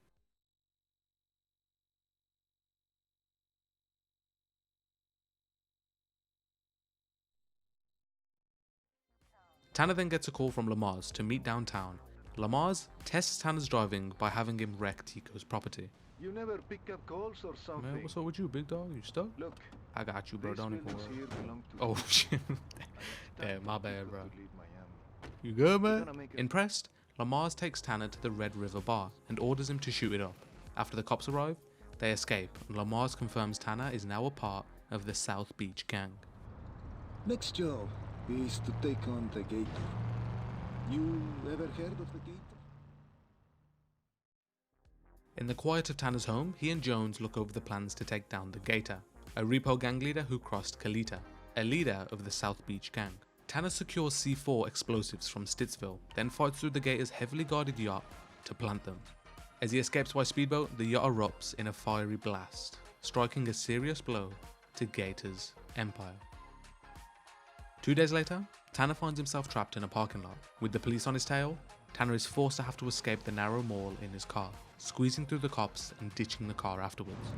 Tanner then gets a call from Lamar's to meet downtown. Lamar's tests Tanner's driving by having him wreck Tico's property. You never pick up calls or something? Man, what's up with you, big dog? You stuck? Look, I got you, bro. Don't even worry. here belong to Oh shit. Damn, my bad, bro. You good, man? Impressed, Lamar's takes Tanner to the Red River bar and orders him to shoot it up. After the cops arrive, they escape, and Lamar's confirms Tanner is now a part of the South Beach gang. Next job is to take on the Gator. You ever heard of the Gator? In the quiet of Tanner's home, he and Jones look over the plans to take down the Gator, a repo gang leader who crossed Kalita, a leader of the South Beach gang. Tanner secures C4 explosives from Stittsville, then fights through the Gator's heavily guarded yacht to plant them. As he escapes by speedboat, the yacht erupts in a fiery blast, striking a serious blow to Gator's empire. 2 days later, Tanner finds himself trapped in a parking lot. With the police on his tail, Tanner is forced to have to escape the narrow mall in his car, squeezing through the cops and ditching the car afterwards.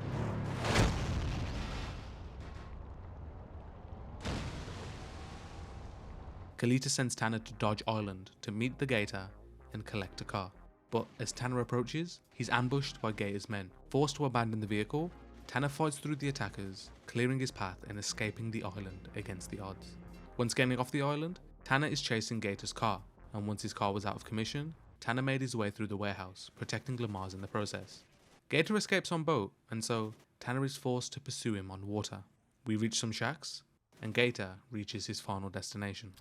Kalita sends Tanner to Dodge Island to meet the Gator and collect a car. But as Tanner approaches, he's ambushed by Gator's men. Forced to abandon the vehicle, Tanner fights through the attackers, clearing his path and escaping the island against the odds. Once getting off the island, Tanner is chasing Gator's car, and once his car was out of commission, Tanner made his way through the warehouse, protecting Lamar's in the process. Gator escapes on boat, and so Tanner is forced to pursue him on water. We reach some shacks, and Gator reaches his final destination.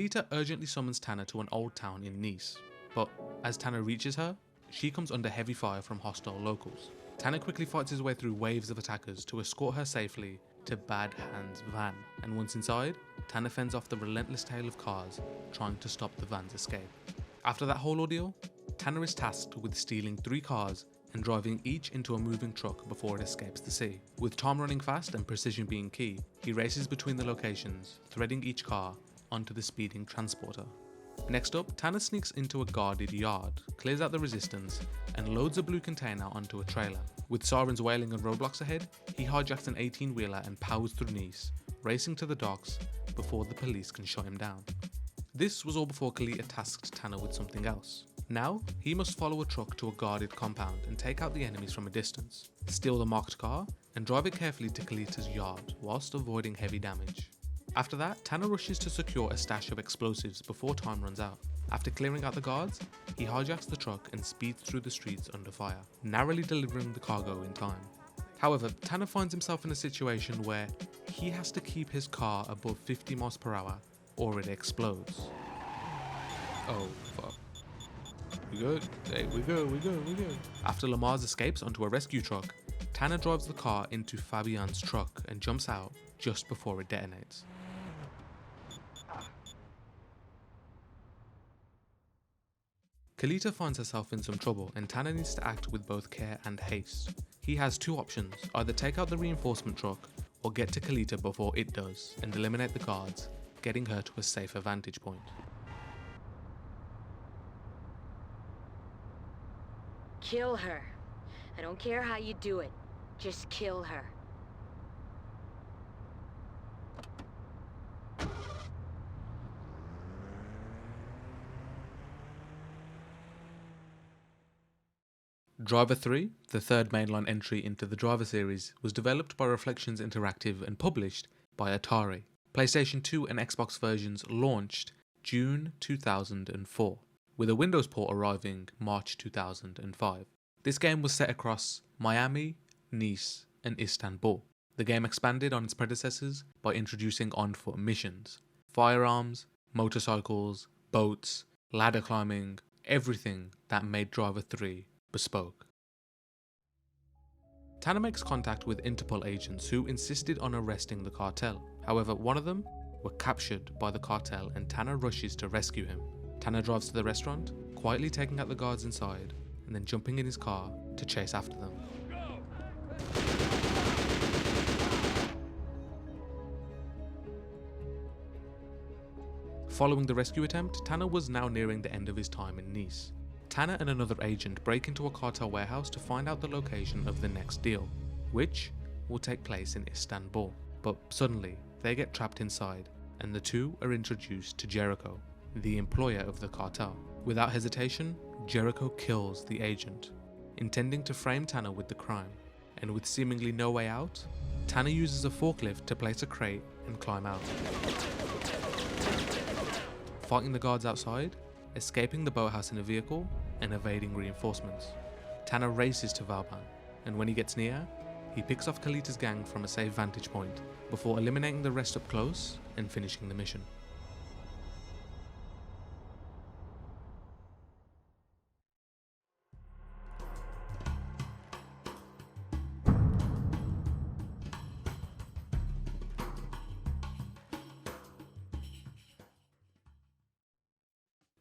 Kalita urgently summons Tanner to an old town in Nice, but as Tanner reaches her, she comes under heavy fire from hostile locals. Tanner quickly fights his way through waves of attackers to escort her safely to Bad Hand's van, and once inside, Tanner fends off the relentless tail of cars trying to stop the van's escape. After that whole ordeal, Tanner is tasked with stealing 3 cars and driving each into a moving truck before it escapes the sea. With time running fast and precision being key, he races between the locations, threading each car onto the speeding transporter. Next up, Tanner sneaks into a guarded yard, clears out the resistance, and loads a blue container onto a trailer. With sirens wailing and roadblocks ahead, he hijacks an 18-wheeler and powers through Nice, racing to the docks before the police can shut him down. This was all before Kalita tasked Tanner with something else. Now, he must follow a truck to a guarded compound and take out the enemies from a distance, steal the marked car, and drive it carefully to Kalita's yard whilst avoiding heavy damage. After that, Tanner rushes to secure a stash of explosives before time runs out. After clearing out the guards, he hijacks the truck and speeds through the streets under fire, narrowly delivering the cargo in time. However, Tanner finds himself in a situation where he has to keep his car above 50 miles per hour or it explodes. Oh fuck. We good? Hey, we good. After Lamar's escapes onto a rescue truck, Tanner drives the car into Fabian's truck and jumps out just before it detonates. Kalita finds herself in some trouble and Tanner needs to act with both care and haste. He has 2 options, either take out the reinforcement truck or get to Kalita before it does and eliminate the guards, getting her to a safer vantage point. Kill her. I don't care how you do it. Just kill her. Driver 3, the third mainline entry into the Driver series, was developed by Reflections Interactive and published by Atari. PlayStation 2 and Xbox versions launched June 2004, with a Windows port arriving March 2005. This game was set across Miami, Nice, and Istanbul. The game expanded on its predecessors by introducing on-foot missions, firearms, motorcycles, boats, ladder climbing, everything that made Driver 3 bespoke. Tanner makes contact with Interpol agents who insisted on arresting the cartel. However, one of them were captured by the cartel and Tanner rushes to rescue him. Tanner drives to the restaurant, quietly taking out the guards inside and then jumping in his car to chase after them. Following the rescue attempt, Tanner was now nearing the end of his time in Nice. Tanner and another agent break into a cartel warehouse to find out the location of the next deal, which will take place in Istanbul. But suddenly, they get trapped inside, and the two are introduced to Jericho, the employer of the cartel. Without hesitation, Jericho kills the agent, intending to frame Tanner with the crime, and with seemingly no way out, Tanner uses a forklift to place a crate and climb out. Fighting the guards outside, escaping the boathouse in a vehicle, and evading reinforcements. Tanner races to Valban, and when he gets near, he picks off Kalita's gang from a safe vantage point, before eliminating the rest up close and finishing the mission.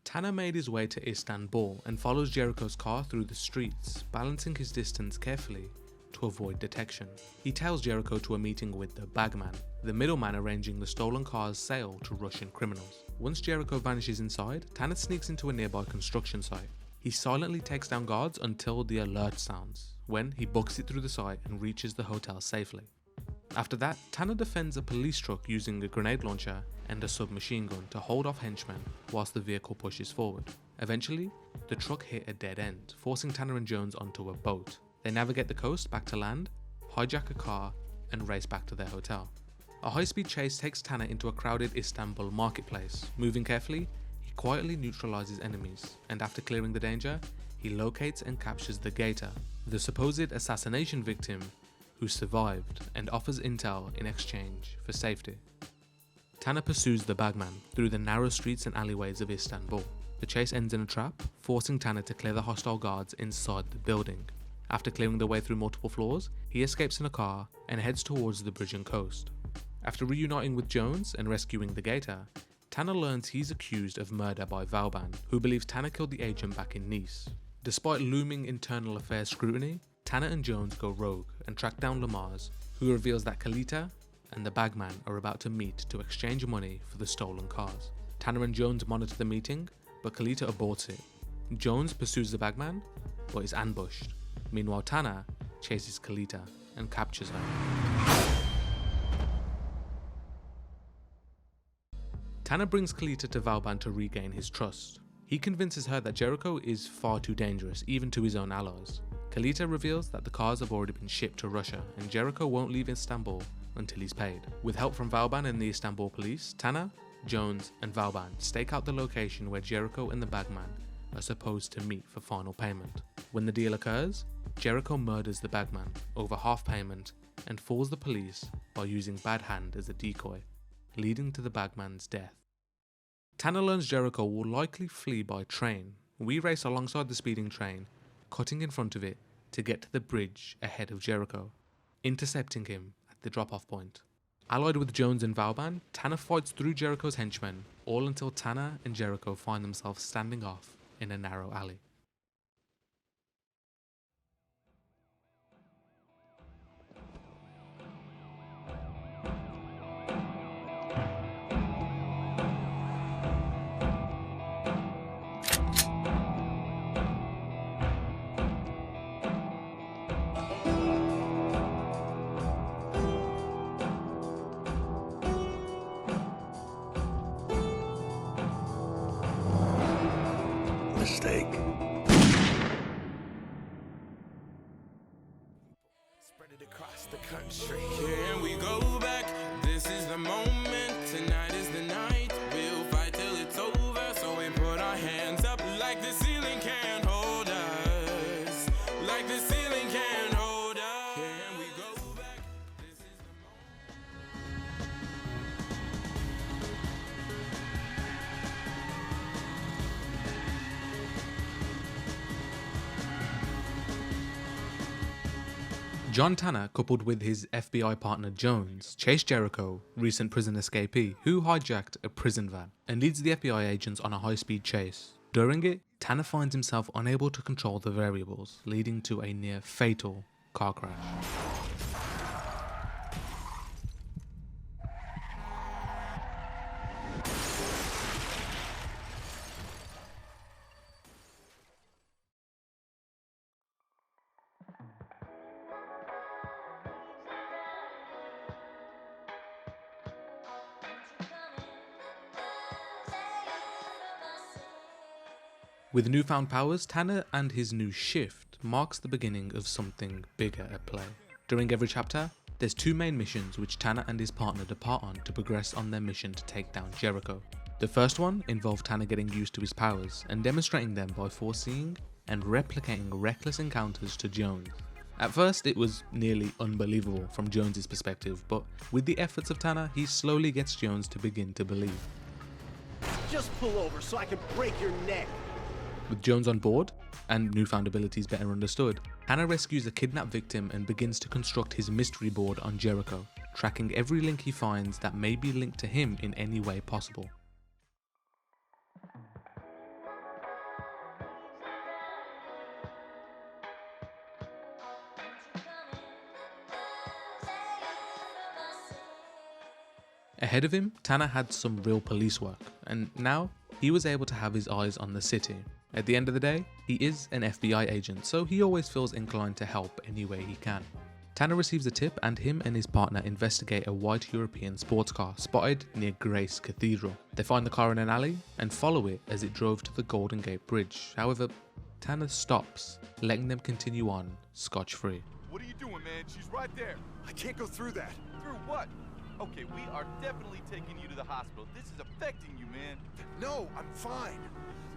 Tanner made his way to Istanbul and follows Jericho's car through the streets, balancing his distance carefully to avoid detection. He tells Jericho to a meeting with the bagman, the middleman arranging the stolen car's sale to Russian criminals. Once Jericho vanishes inside, Tanner sneaks into a nearby construction site. He silently takes down guards until the alert sounds, when he books it through the site and reaches the hotel safely. After that, Tanner defends a police truck using a grenade launcher and a submachine gun to hold off henchmen whilst the vehicle pushes forward. Eventually, the truck hit a dead end, forcing Tanner and Jones onto a boat. They navigate the coast back to land, hijack a car, and race back to their hotel. A high-speed chase takes Tanner into a crowded Istanbul marketplace. Moving carefully, he quietly neutralizes enemies, and after clearing the danger, he locates and captures the Gator, the supposed assassination victim who survived, and offers intel in exchange for safety. Tanner pursues the bagman through the narrow streets and alleyways of Istanbul. The chase ends in a trap, forcing Tanner to clear the hostile guards inside the building. After clearing the way through multiple floors, he escapes in a car and heads towards the bridge and coast. After reuniting with Jones and rescuing the gator, Tanner learns he's accused of murder by Valban, who believes Tanner killed the agent back in Nice. Despite looming internal affairs scrutiny, Tanner and Jones go rogue and track down Lamar's, who reveals that Kalita and the bagman are about to meet to exchange money for the stolen cars. Tanner and Jones monitor the meeting, but Kalita aborts it. Jones pursues the bagman, but is ambushed. Meanwhile, Tanner chases Kalita and captures her. Tanner brings Kalita to Valban to regain his trust. He convinces her that Jericho is far too dangerous, even to his own allies. Kalita reveals that the cars have already been shipped to Russia, and Jericho won't leave Istanbul until he's paid. With help from Valban and the Istanbul police, Tanner, Jones, and Valban stake out the location where Jericho and the bagman are supposed to meet for final payment. When the deal occurs, Jericho murders the bagman over half payment and fools the police by using Bad Hand as a decoy, leading to the bagman's death. Tanner learns Jericho will likely flee by train. We race alongside the speeding train, cutting in front of it to get to the bridge ahead of Jericho, intercepting him at the drop-off point. Allied with Jones and Valban, Tanner fights through Jericho's henchmen, all until Tanner and Jericho find themselves standing off in a narrow alley. Mistake. Spread it across the country. Here we go back. This is the moment. Tonight is the night. We'll fight till it's over. So we put our hands up like the ceiling can't hold us. Like the ceiling can't hold us. Here we go back. This is the John Tanner, coupled with his FBI partner Jones, chase Jericho, recent prison escapee, who hijacked a prison van, and leads the FBI agents on a high-speed chase. During it, Tanner finds himself unable to control the variables, leading to a near-fatal car crash. With newfound powers, Tanner and his new shift marks the beginning of something bigger at play. During every chapter, there's two main missions which Tanner and his partner depart on to progress on their mission to take down Jericho. The first one involved Tanner getting used to his powers and demonstrating them by foreseeing and replicating reckless encounters to Jones. At first, it was nearly unbelievable from Jones's perspective, but with the efforts of Tanner, he slowly gets Jones to begin to believe. Just pull over so I can break your neck. With Jones on board, and newfound abilities better understood, Tanner rescues a kidnapped victim and begins to construct his mystery board on Jericho, tracking every link he finds that may be linked to him in any way possible. Ahead of him, Tanner had some real police work, and now he was able to have his eyes on the city. At the end of the day, he is an FBI agent, so he always feels inclined to help any way he can. Tanner receives a tip and him and his partner investigate a white European sports car spotted near Grace Cathedral. They find the car in an alley and follow it as it drove to the Golden Gate Bridge. However, Tanner stops, letting them continue on scotch-free. What are you doing, man? She's right there. I can't go through that. Through what? Okay, we are definitely taking you to the hospital. This is affecting you, man. No, I'm fine.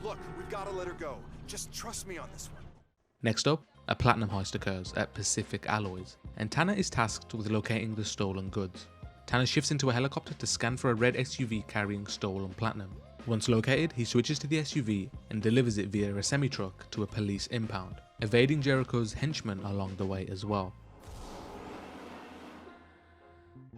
Look, we've got to let her go. Just trust me on this one. Next up, a platinum heist occurs at Pacific Alloys, and Tanner is tasked with locating the stolen goods. Tanner shifts into a helicopter to scan for a red SUV carrying stolen platinum. Once located, he switches to the SUV and delivers it via a semi-truck to a police impound, evading Jericho's henchmen along the way as well.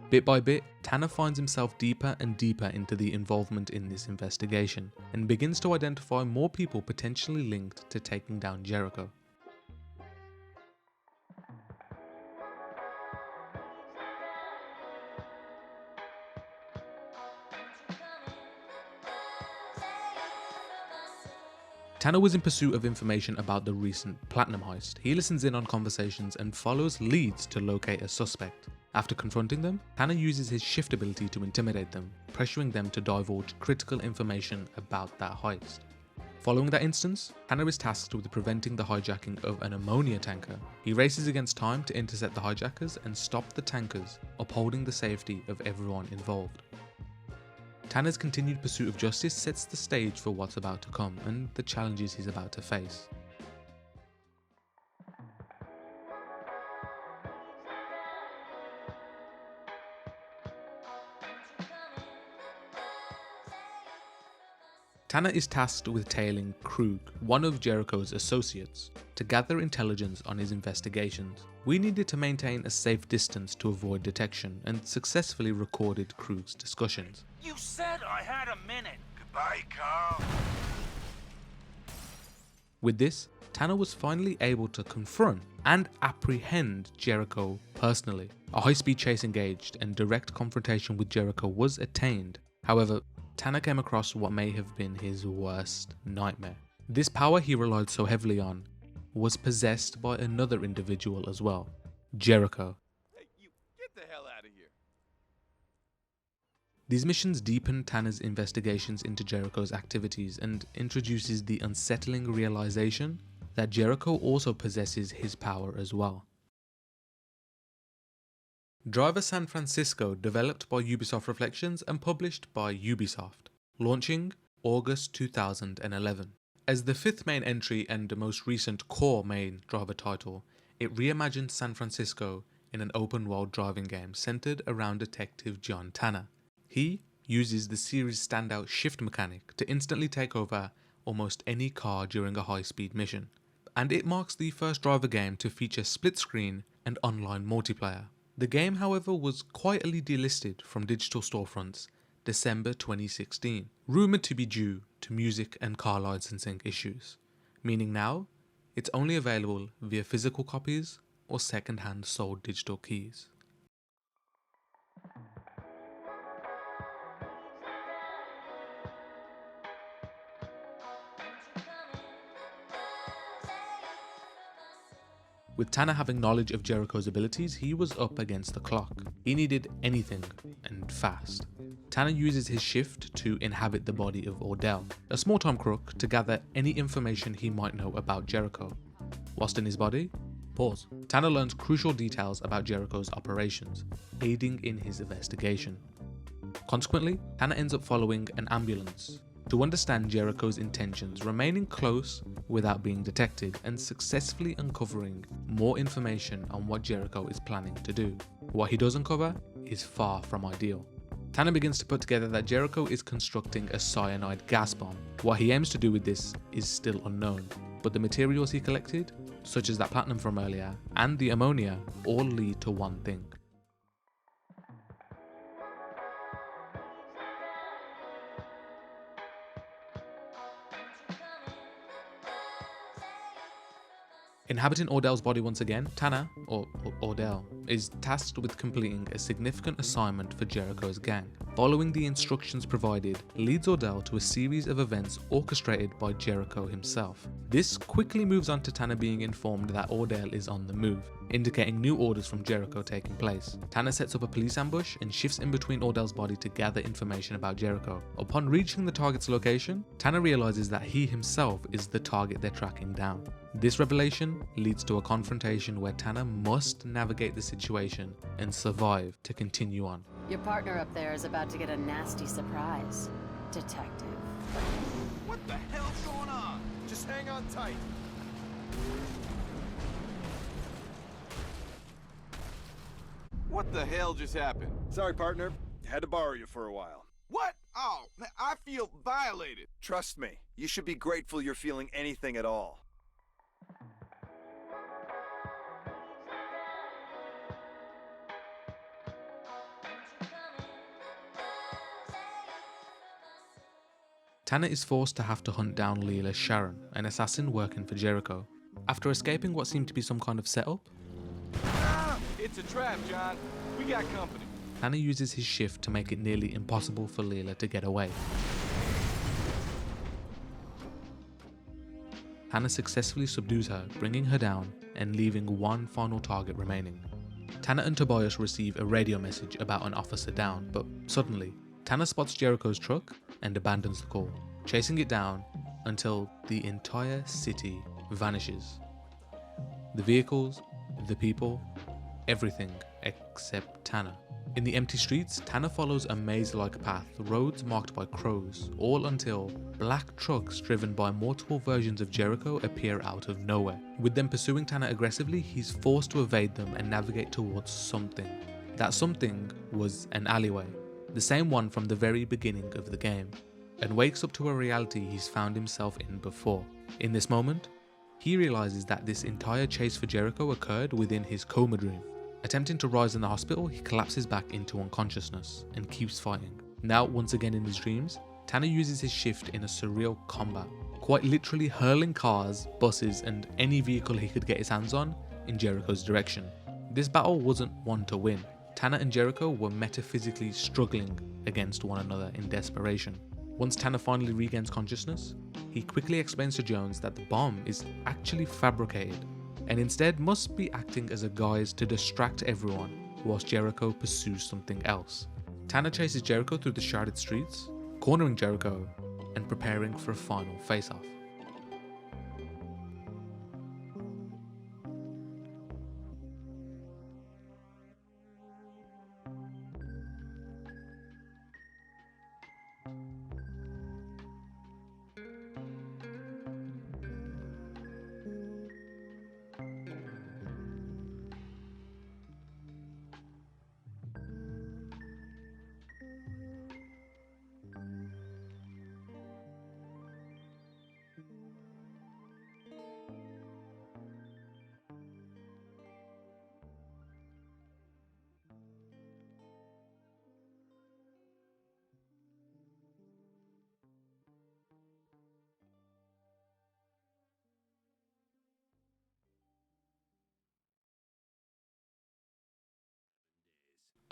Bit by bit, Tanner finds himself deeper and deeper into the involvement in this investigation, and begins to identify more people potentially linked to taking down Jericho. Tanner was in pursuit of information about the recent platinum heist. He listens in on conversations and follows leads to locate a suspect. After confronting them, Tanner uses his shift ability to intimidate them, pressuring them to divulge critical information about that heist. Following that instance, Tanner is tasked with preventing the hijacking of an ammonia tanker. He races against time to intercept the hijackers and stop the tankers, upholding the safety of everyone involved. Tanner's continued pursuit of justice sets the stage for what's about to come and the challenges he's about to face. Tanner is tasked with tailing Krug, one of Jericho's associates, to gather intelligence on his investigations. We needed to maintain a safe distance to avoid detection and successfully recorded Krug's discussions. You said I had a minute. Goodbye, Carl. With this, Tanner was finally able to confront and apprehend Jericho personally. A high-speed chase engaged and direct confrontation with Jericho was attained. However, Tanner came across what may have been his worst nightmare. This power he relied so heavily on was possessed by another individual as well, Jericho. Hey, you get the hell out of here. These missions deepen Tanner's investigations into Jericho's activities and introduces the unsettling realization that Jericho also possesses his power as well. Driver San Francisco, developed by Ubisoft Reflections and published by Ubisoft, launching August 2011. As the fifth main entry and most recent core main driver title, it reimagined San Francisco in an open-world driving game centered around Detective John Tanner. He uses the series' standout shift mechanic to instantly take over almost any car during a high-speed mission, and it marks the first driver game to feature split-screen and online multiplayer. The game, however, was quietly delisted from digital storefronts December 2016, rumoured to be due to music and car licensing issues, meaning now it's only available via physical copies or second-hand sold digital keys. With Tanner having knowledge of Jericho's abilities, he was up against the clock. He needed anything, and fast. Tanner uses his shift to inhabit the body of Ordell, a small-time crook, to gather any information he might know about Jericho. Whilst in his body, pause. Tanner learns crucial details about Jericho's operations, aiding in his investigation. Consequently, Tanner ends up following an ambulance to understand Jericho's intentions, remaining close without being detected, and successfully uncovering more information on what Jericho is planning to do. What he does uncover is far from ideal. Tanner begins to put together that Jericho is constructing a cyanide gas bomb. What he aims to do with this is still unknown, but the materials he collected, such as that platinum from earlier, and the ammonia, all lead to one thing. Inhabiting Ordell's body once again, Tanner, or Ordell, is tasked with completing a significant assignment for Jericho's gang. Following the instructions provided leads Ordell to a series of events orchestrated by Jericho himself. This quickly moves on to Tanner being informed that Ordell is on the move, indicating new orders from Jericho taking place. Tanner sets up a police ambush and shifts in between Ordell's body to gather information about Jericho. Upon reaching the target's location, Tanner realizes that he himself is the target they're tracking down. This revelation leads to a confrontation where Tanner must navigate the situation and survive to continue on. Your partner up there is about to get a nasty surprise, Detective. What the hell's going on? Just hang on tight. What the hell just happened? Sorry, partner. Had to borrow you for a while. What? Oh, man, I feel violated. Trust me, you should be grateful you're feeling anything at all. Tanner is forced to have to hunt down Leela Sharon, an assassin working for Jericho. After escaping what seemed to be some kind of setup, It's a trap, John. We got company. Tanner uses his shift to make it nearly impossible for Leela to get away. Tanner successfully subdues her, bringing her down and leaving one final target remaining. Tanner and Tobias receive a radio message about an officer down, but suddenly, Tanner spots Jericho's truck and abandons the call, chasing it down until the entire city vanishes. The vehicles, the people, everything except Tanner. In the empty streets, Tanner follows a maze-like path, roads marked by crows, all until black trucks driven by multiple versions of Jericho appear out of nowhere. With them pursuing Tanner aggressively, he's forced to evade them and navigate towards something. That something was an alleyway, the same one from the very beginning of the game, and wakes up to a reality he's found himself in before. In this moment, he realizes that this entire chase for Jericho occurred within his coma dream. Attempting to rise in the hospital, he collapses back into unconsciousness and keeps fighting. Now, once again in his dreams, Tanner uses his shift in a surreal combat, quite literally hurling cars, buses, and any vehicle he could get his hands on in Jericho's direction. This battle wasn't one to win. Tanner and Jericho were metaphysically struggling against one another in desperation. Once Tanner finally regains consciousness, he quickly explains to Jones that the bomb is actually fabricated and instead must be acting as a guise to distract everyone whilst Jericho pursues something else. Tanner chases Jericho through the shrouded streets, cornering Jericho and preparing for a final face-off.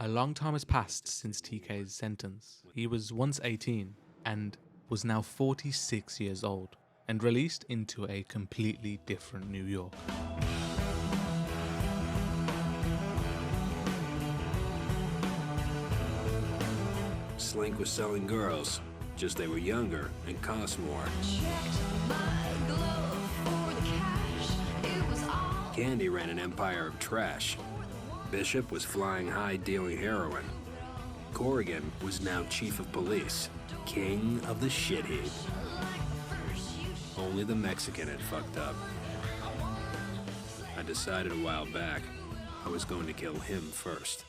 A long time has passed since TK's sentence. He was once 18 and was now 46 years old and released into a completely different New York. Slink was selling girls, just they were younger and cost more. Candy ran an empire of trash. Bishop was flying high dealing heroin. Corrigan was now chief of police, king of the shit heap. Only the Mexican had fucked up. I decided a while back I was going to kill him first.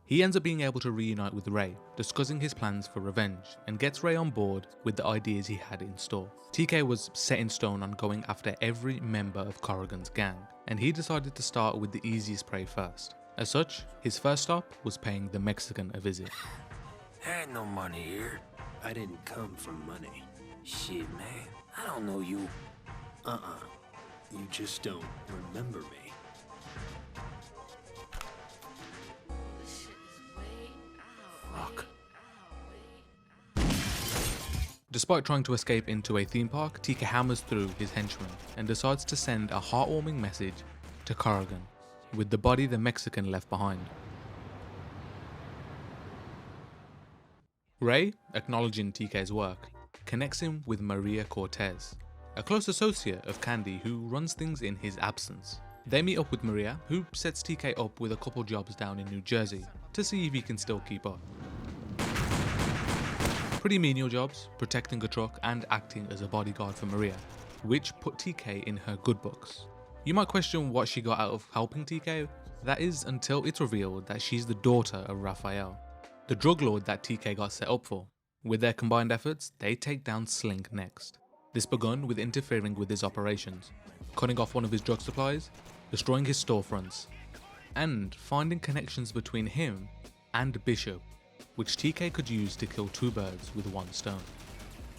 He ends up being able to reunite with Ray, discussing his plans for revenge, and gets Ray on board with the ideas he had in store. TK was set in stone on going after every member of Corrigan's gang, and he decided to start with the easiest prey first. As such, his first stop was paying the Mexican a visit. There ain't no money here. I didn't come for money. Shit, man. I don't know you. You just don't remember me. Fuck. Despite trying to escape into a theme park, TK hammers through his henchmen and decides to send a heartwarming message to Corrigan, with the body the Mexican left behind. Ray, acknowledging TK's work, connects him with Maria Cortez, a close associate of Candy who runs things in his absence. They meet up with Maria, who sets TK up with a couple jobs down in New Jersey to see if he can still keep up. Pretty menial jobs, protecting a truck and acting as a bodyguard for Maria. which put TK in her good books. You might question what she got out of helping TK. That is until it's revealed that she's the daughter of Raphael, the drug lord that TK got set up for. With their combined efforts, they take down Slink next. This begun with interfering with his operations, cutting off one of his drug supplies, destroying his storefronts, and finding connections between him and Bishop, which TK could use to kill two birds with one stone.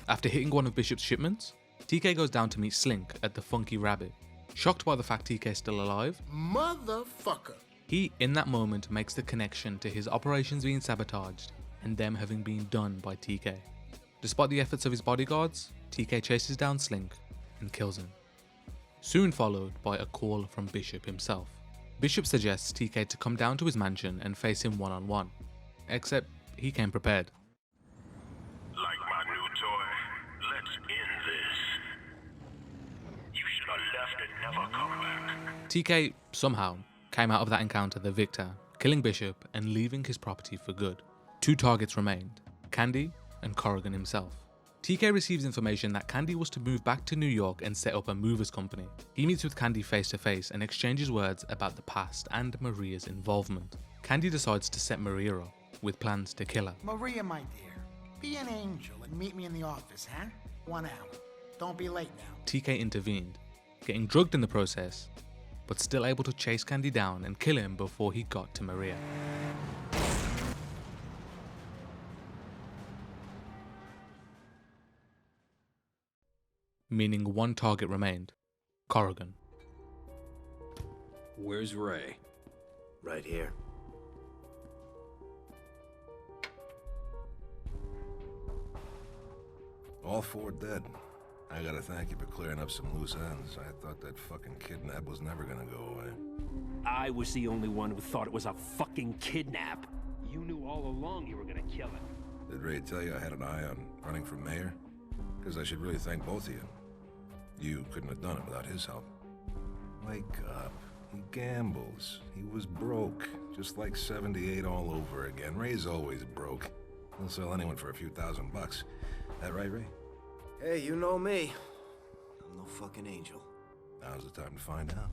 After hitting one of Bishop's shipments, TK goes down to meet Slink at the Funky Rabbit. Shocked by the fact TK is still alive, Motherfucker! He, in that moment, makes the connection to his operations being sabotaged and them having been done by TK. Despite the efforts of his bodyguards, TK chases down Slink and kills him. Soon followed by a call from Bishop himself. Bishop suggests TK to come down to his mansion and face him one-on-one, except he came prepared. Like my new toy, let's end this. You should have left and never come back. TK, somehow, came out of that encounter the victor, killing Bishop and leaving his property for good. Two targets remained, Candy and Corrigan himself. TK receives information that Candy was to move back to New York and set up a movers company. He meets with Candy face to face and exchanges words about the past and Maria's involvement. Candy decides to set Maria up, with plans to kill her. Maria, my dear, be an angel and meet me in the office, huh? 1 hour. Don't be late now. TK intervened, getting drugged in the process, but still able to chase Candy down and kill him before he got to Maria. Meaning one target remained, Corrigan. Where's Ray? Right here. All 4 dead. I gotta thank you for clearing up some loose ends. I thought that fucking kidnap was never gonna go away. I was the only one who thought it was a fucking kidnap. You knew all along you were gonna kill him. Did Ray tell you I had an eye on running for mayor? Because I should really thank both of you. You couldn't have done it without his help. Wake up. He gambles. He was broke. Just like 78 all over again. Ray's always broke. He'll sell anyone for a few $1,000. That right, Ray? Hey, you know me. I'm no fucking angel. Now's the time to find out.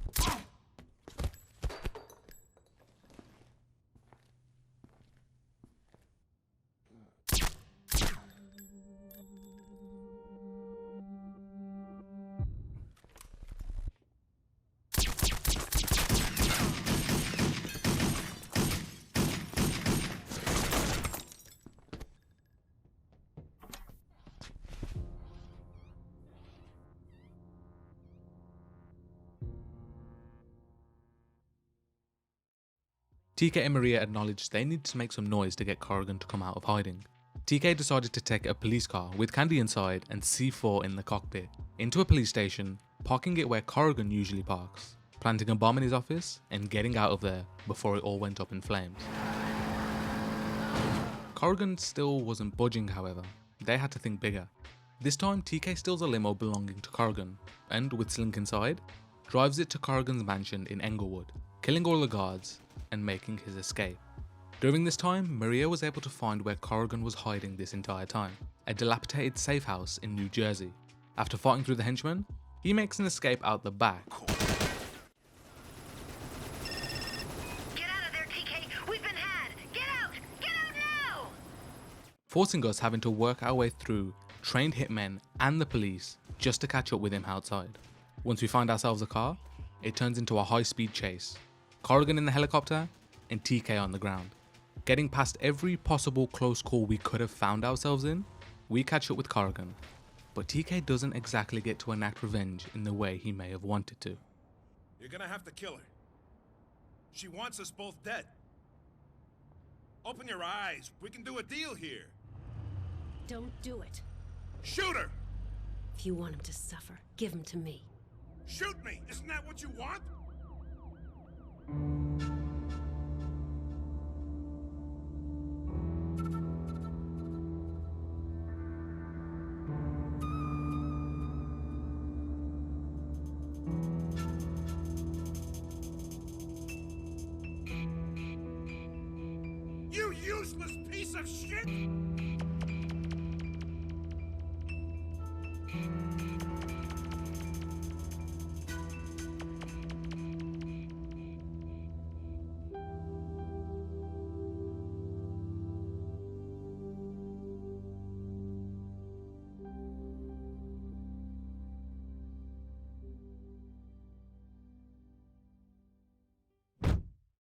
TK and Maria acknowledged they needed to make some noise to get Corrigan to come out of hiding. TK decided to take a police car with Candy inside and C4 in the cockpit into a police station, parking it where Corrigan usually parks, planting a bomb in his office and getting out of there before it all went up in flames. Corrigan still wasn't budging, however. They had to think bigger. This time TK steals a limo belonging to Corrigan and, with Slink inside, drives it to Corrigan's mansion in Englewood, killing all the guards and making his escape. During this time, Maria was able to find where Corrigan was hiding this entire time, a dilapidated safe house in New Jersey. After fighting through the henchmen, he makes an escape out the back. Get out of there, TK! We've been had! Get out! Get out now! Forcing us having to work our way through trained hitmen and the police just to catch up with him outside. Once we find ourselves a car, it turns into a high-speed chase. Corrigan in the helicopter and TK on the ground. Getting past every possible close call we could have found ourselves in, we catch up with Corrigan, but TK doesn't exactly get to enact revenge in the way he may have wanted to. You're gonna have to kill her. She wants us both dead. Open your eyes. We can do a deal here. Don't do it. Shoot her! If you want him to suffer, give him to me. Shoot me! Isn't that what you want? You useless piece of shit!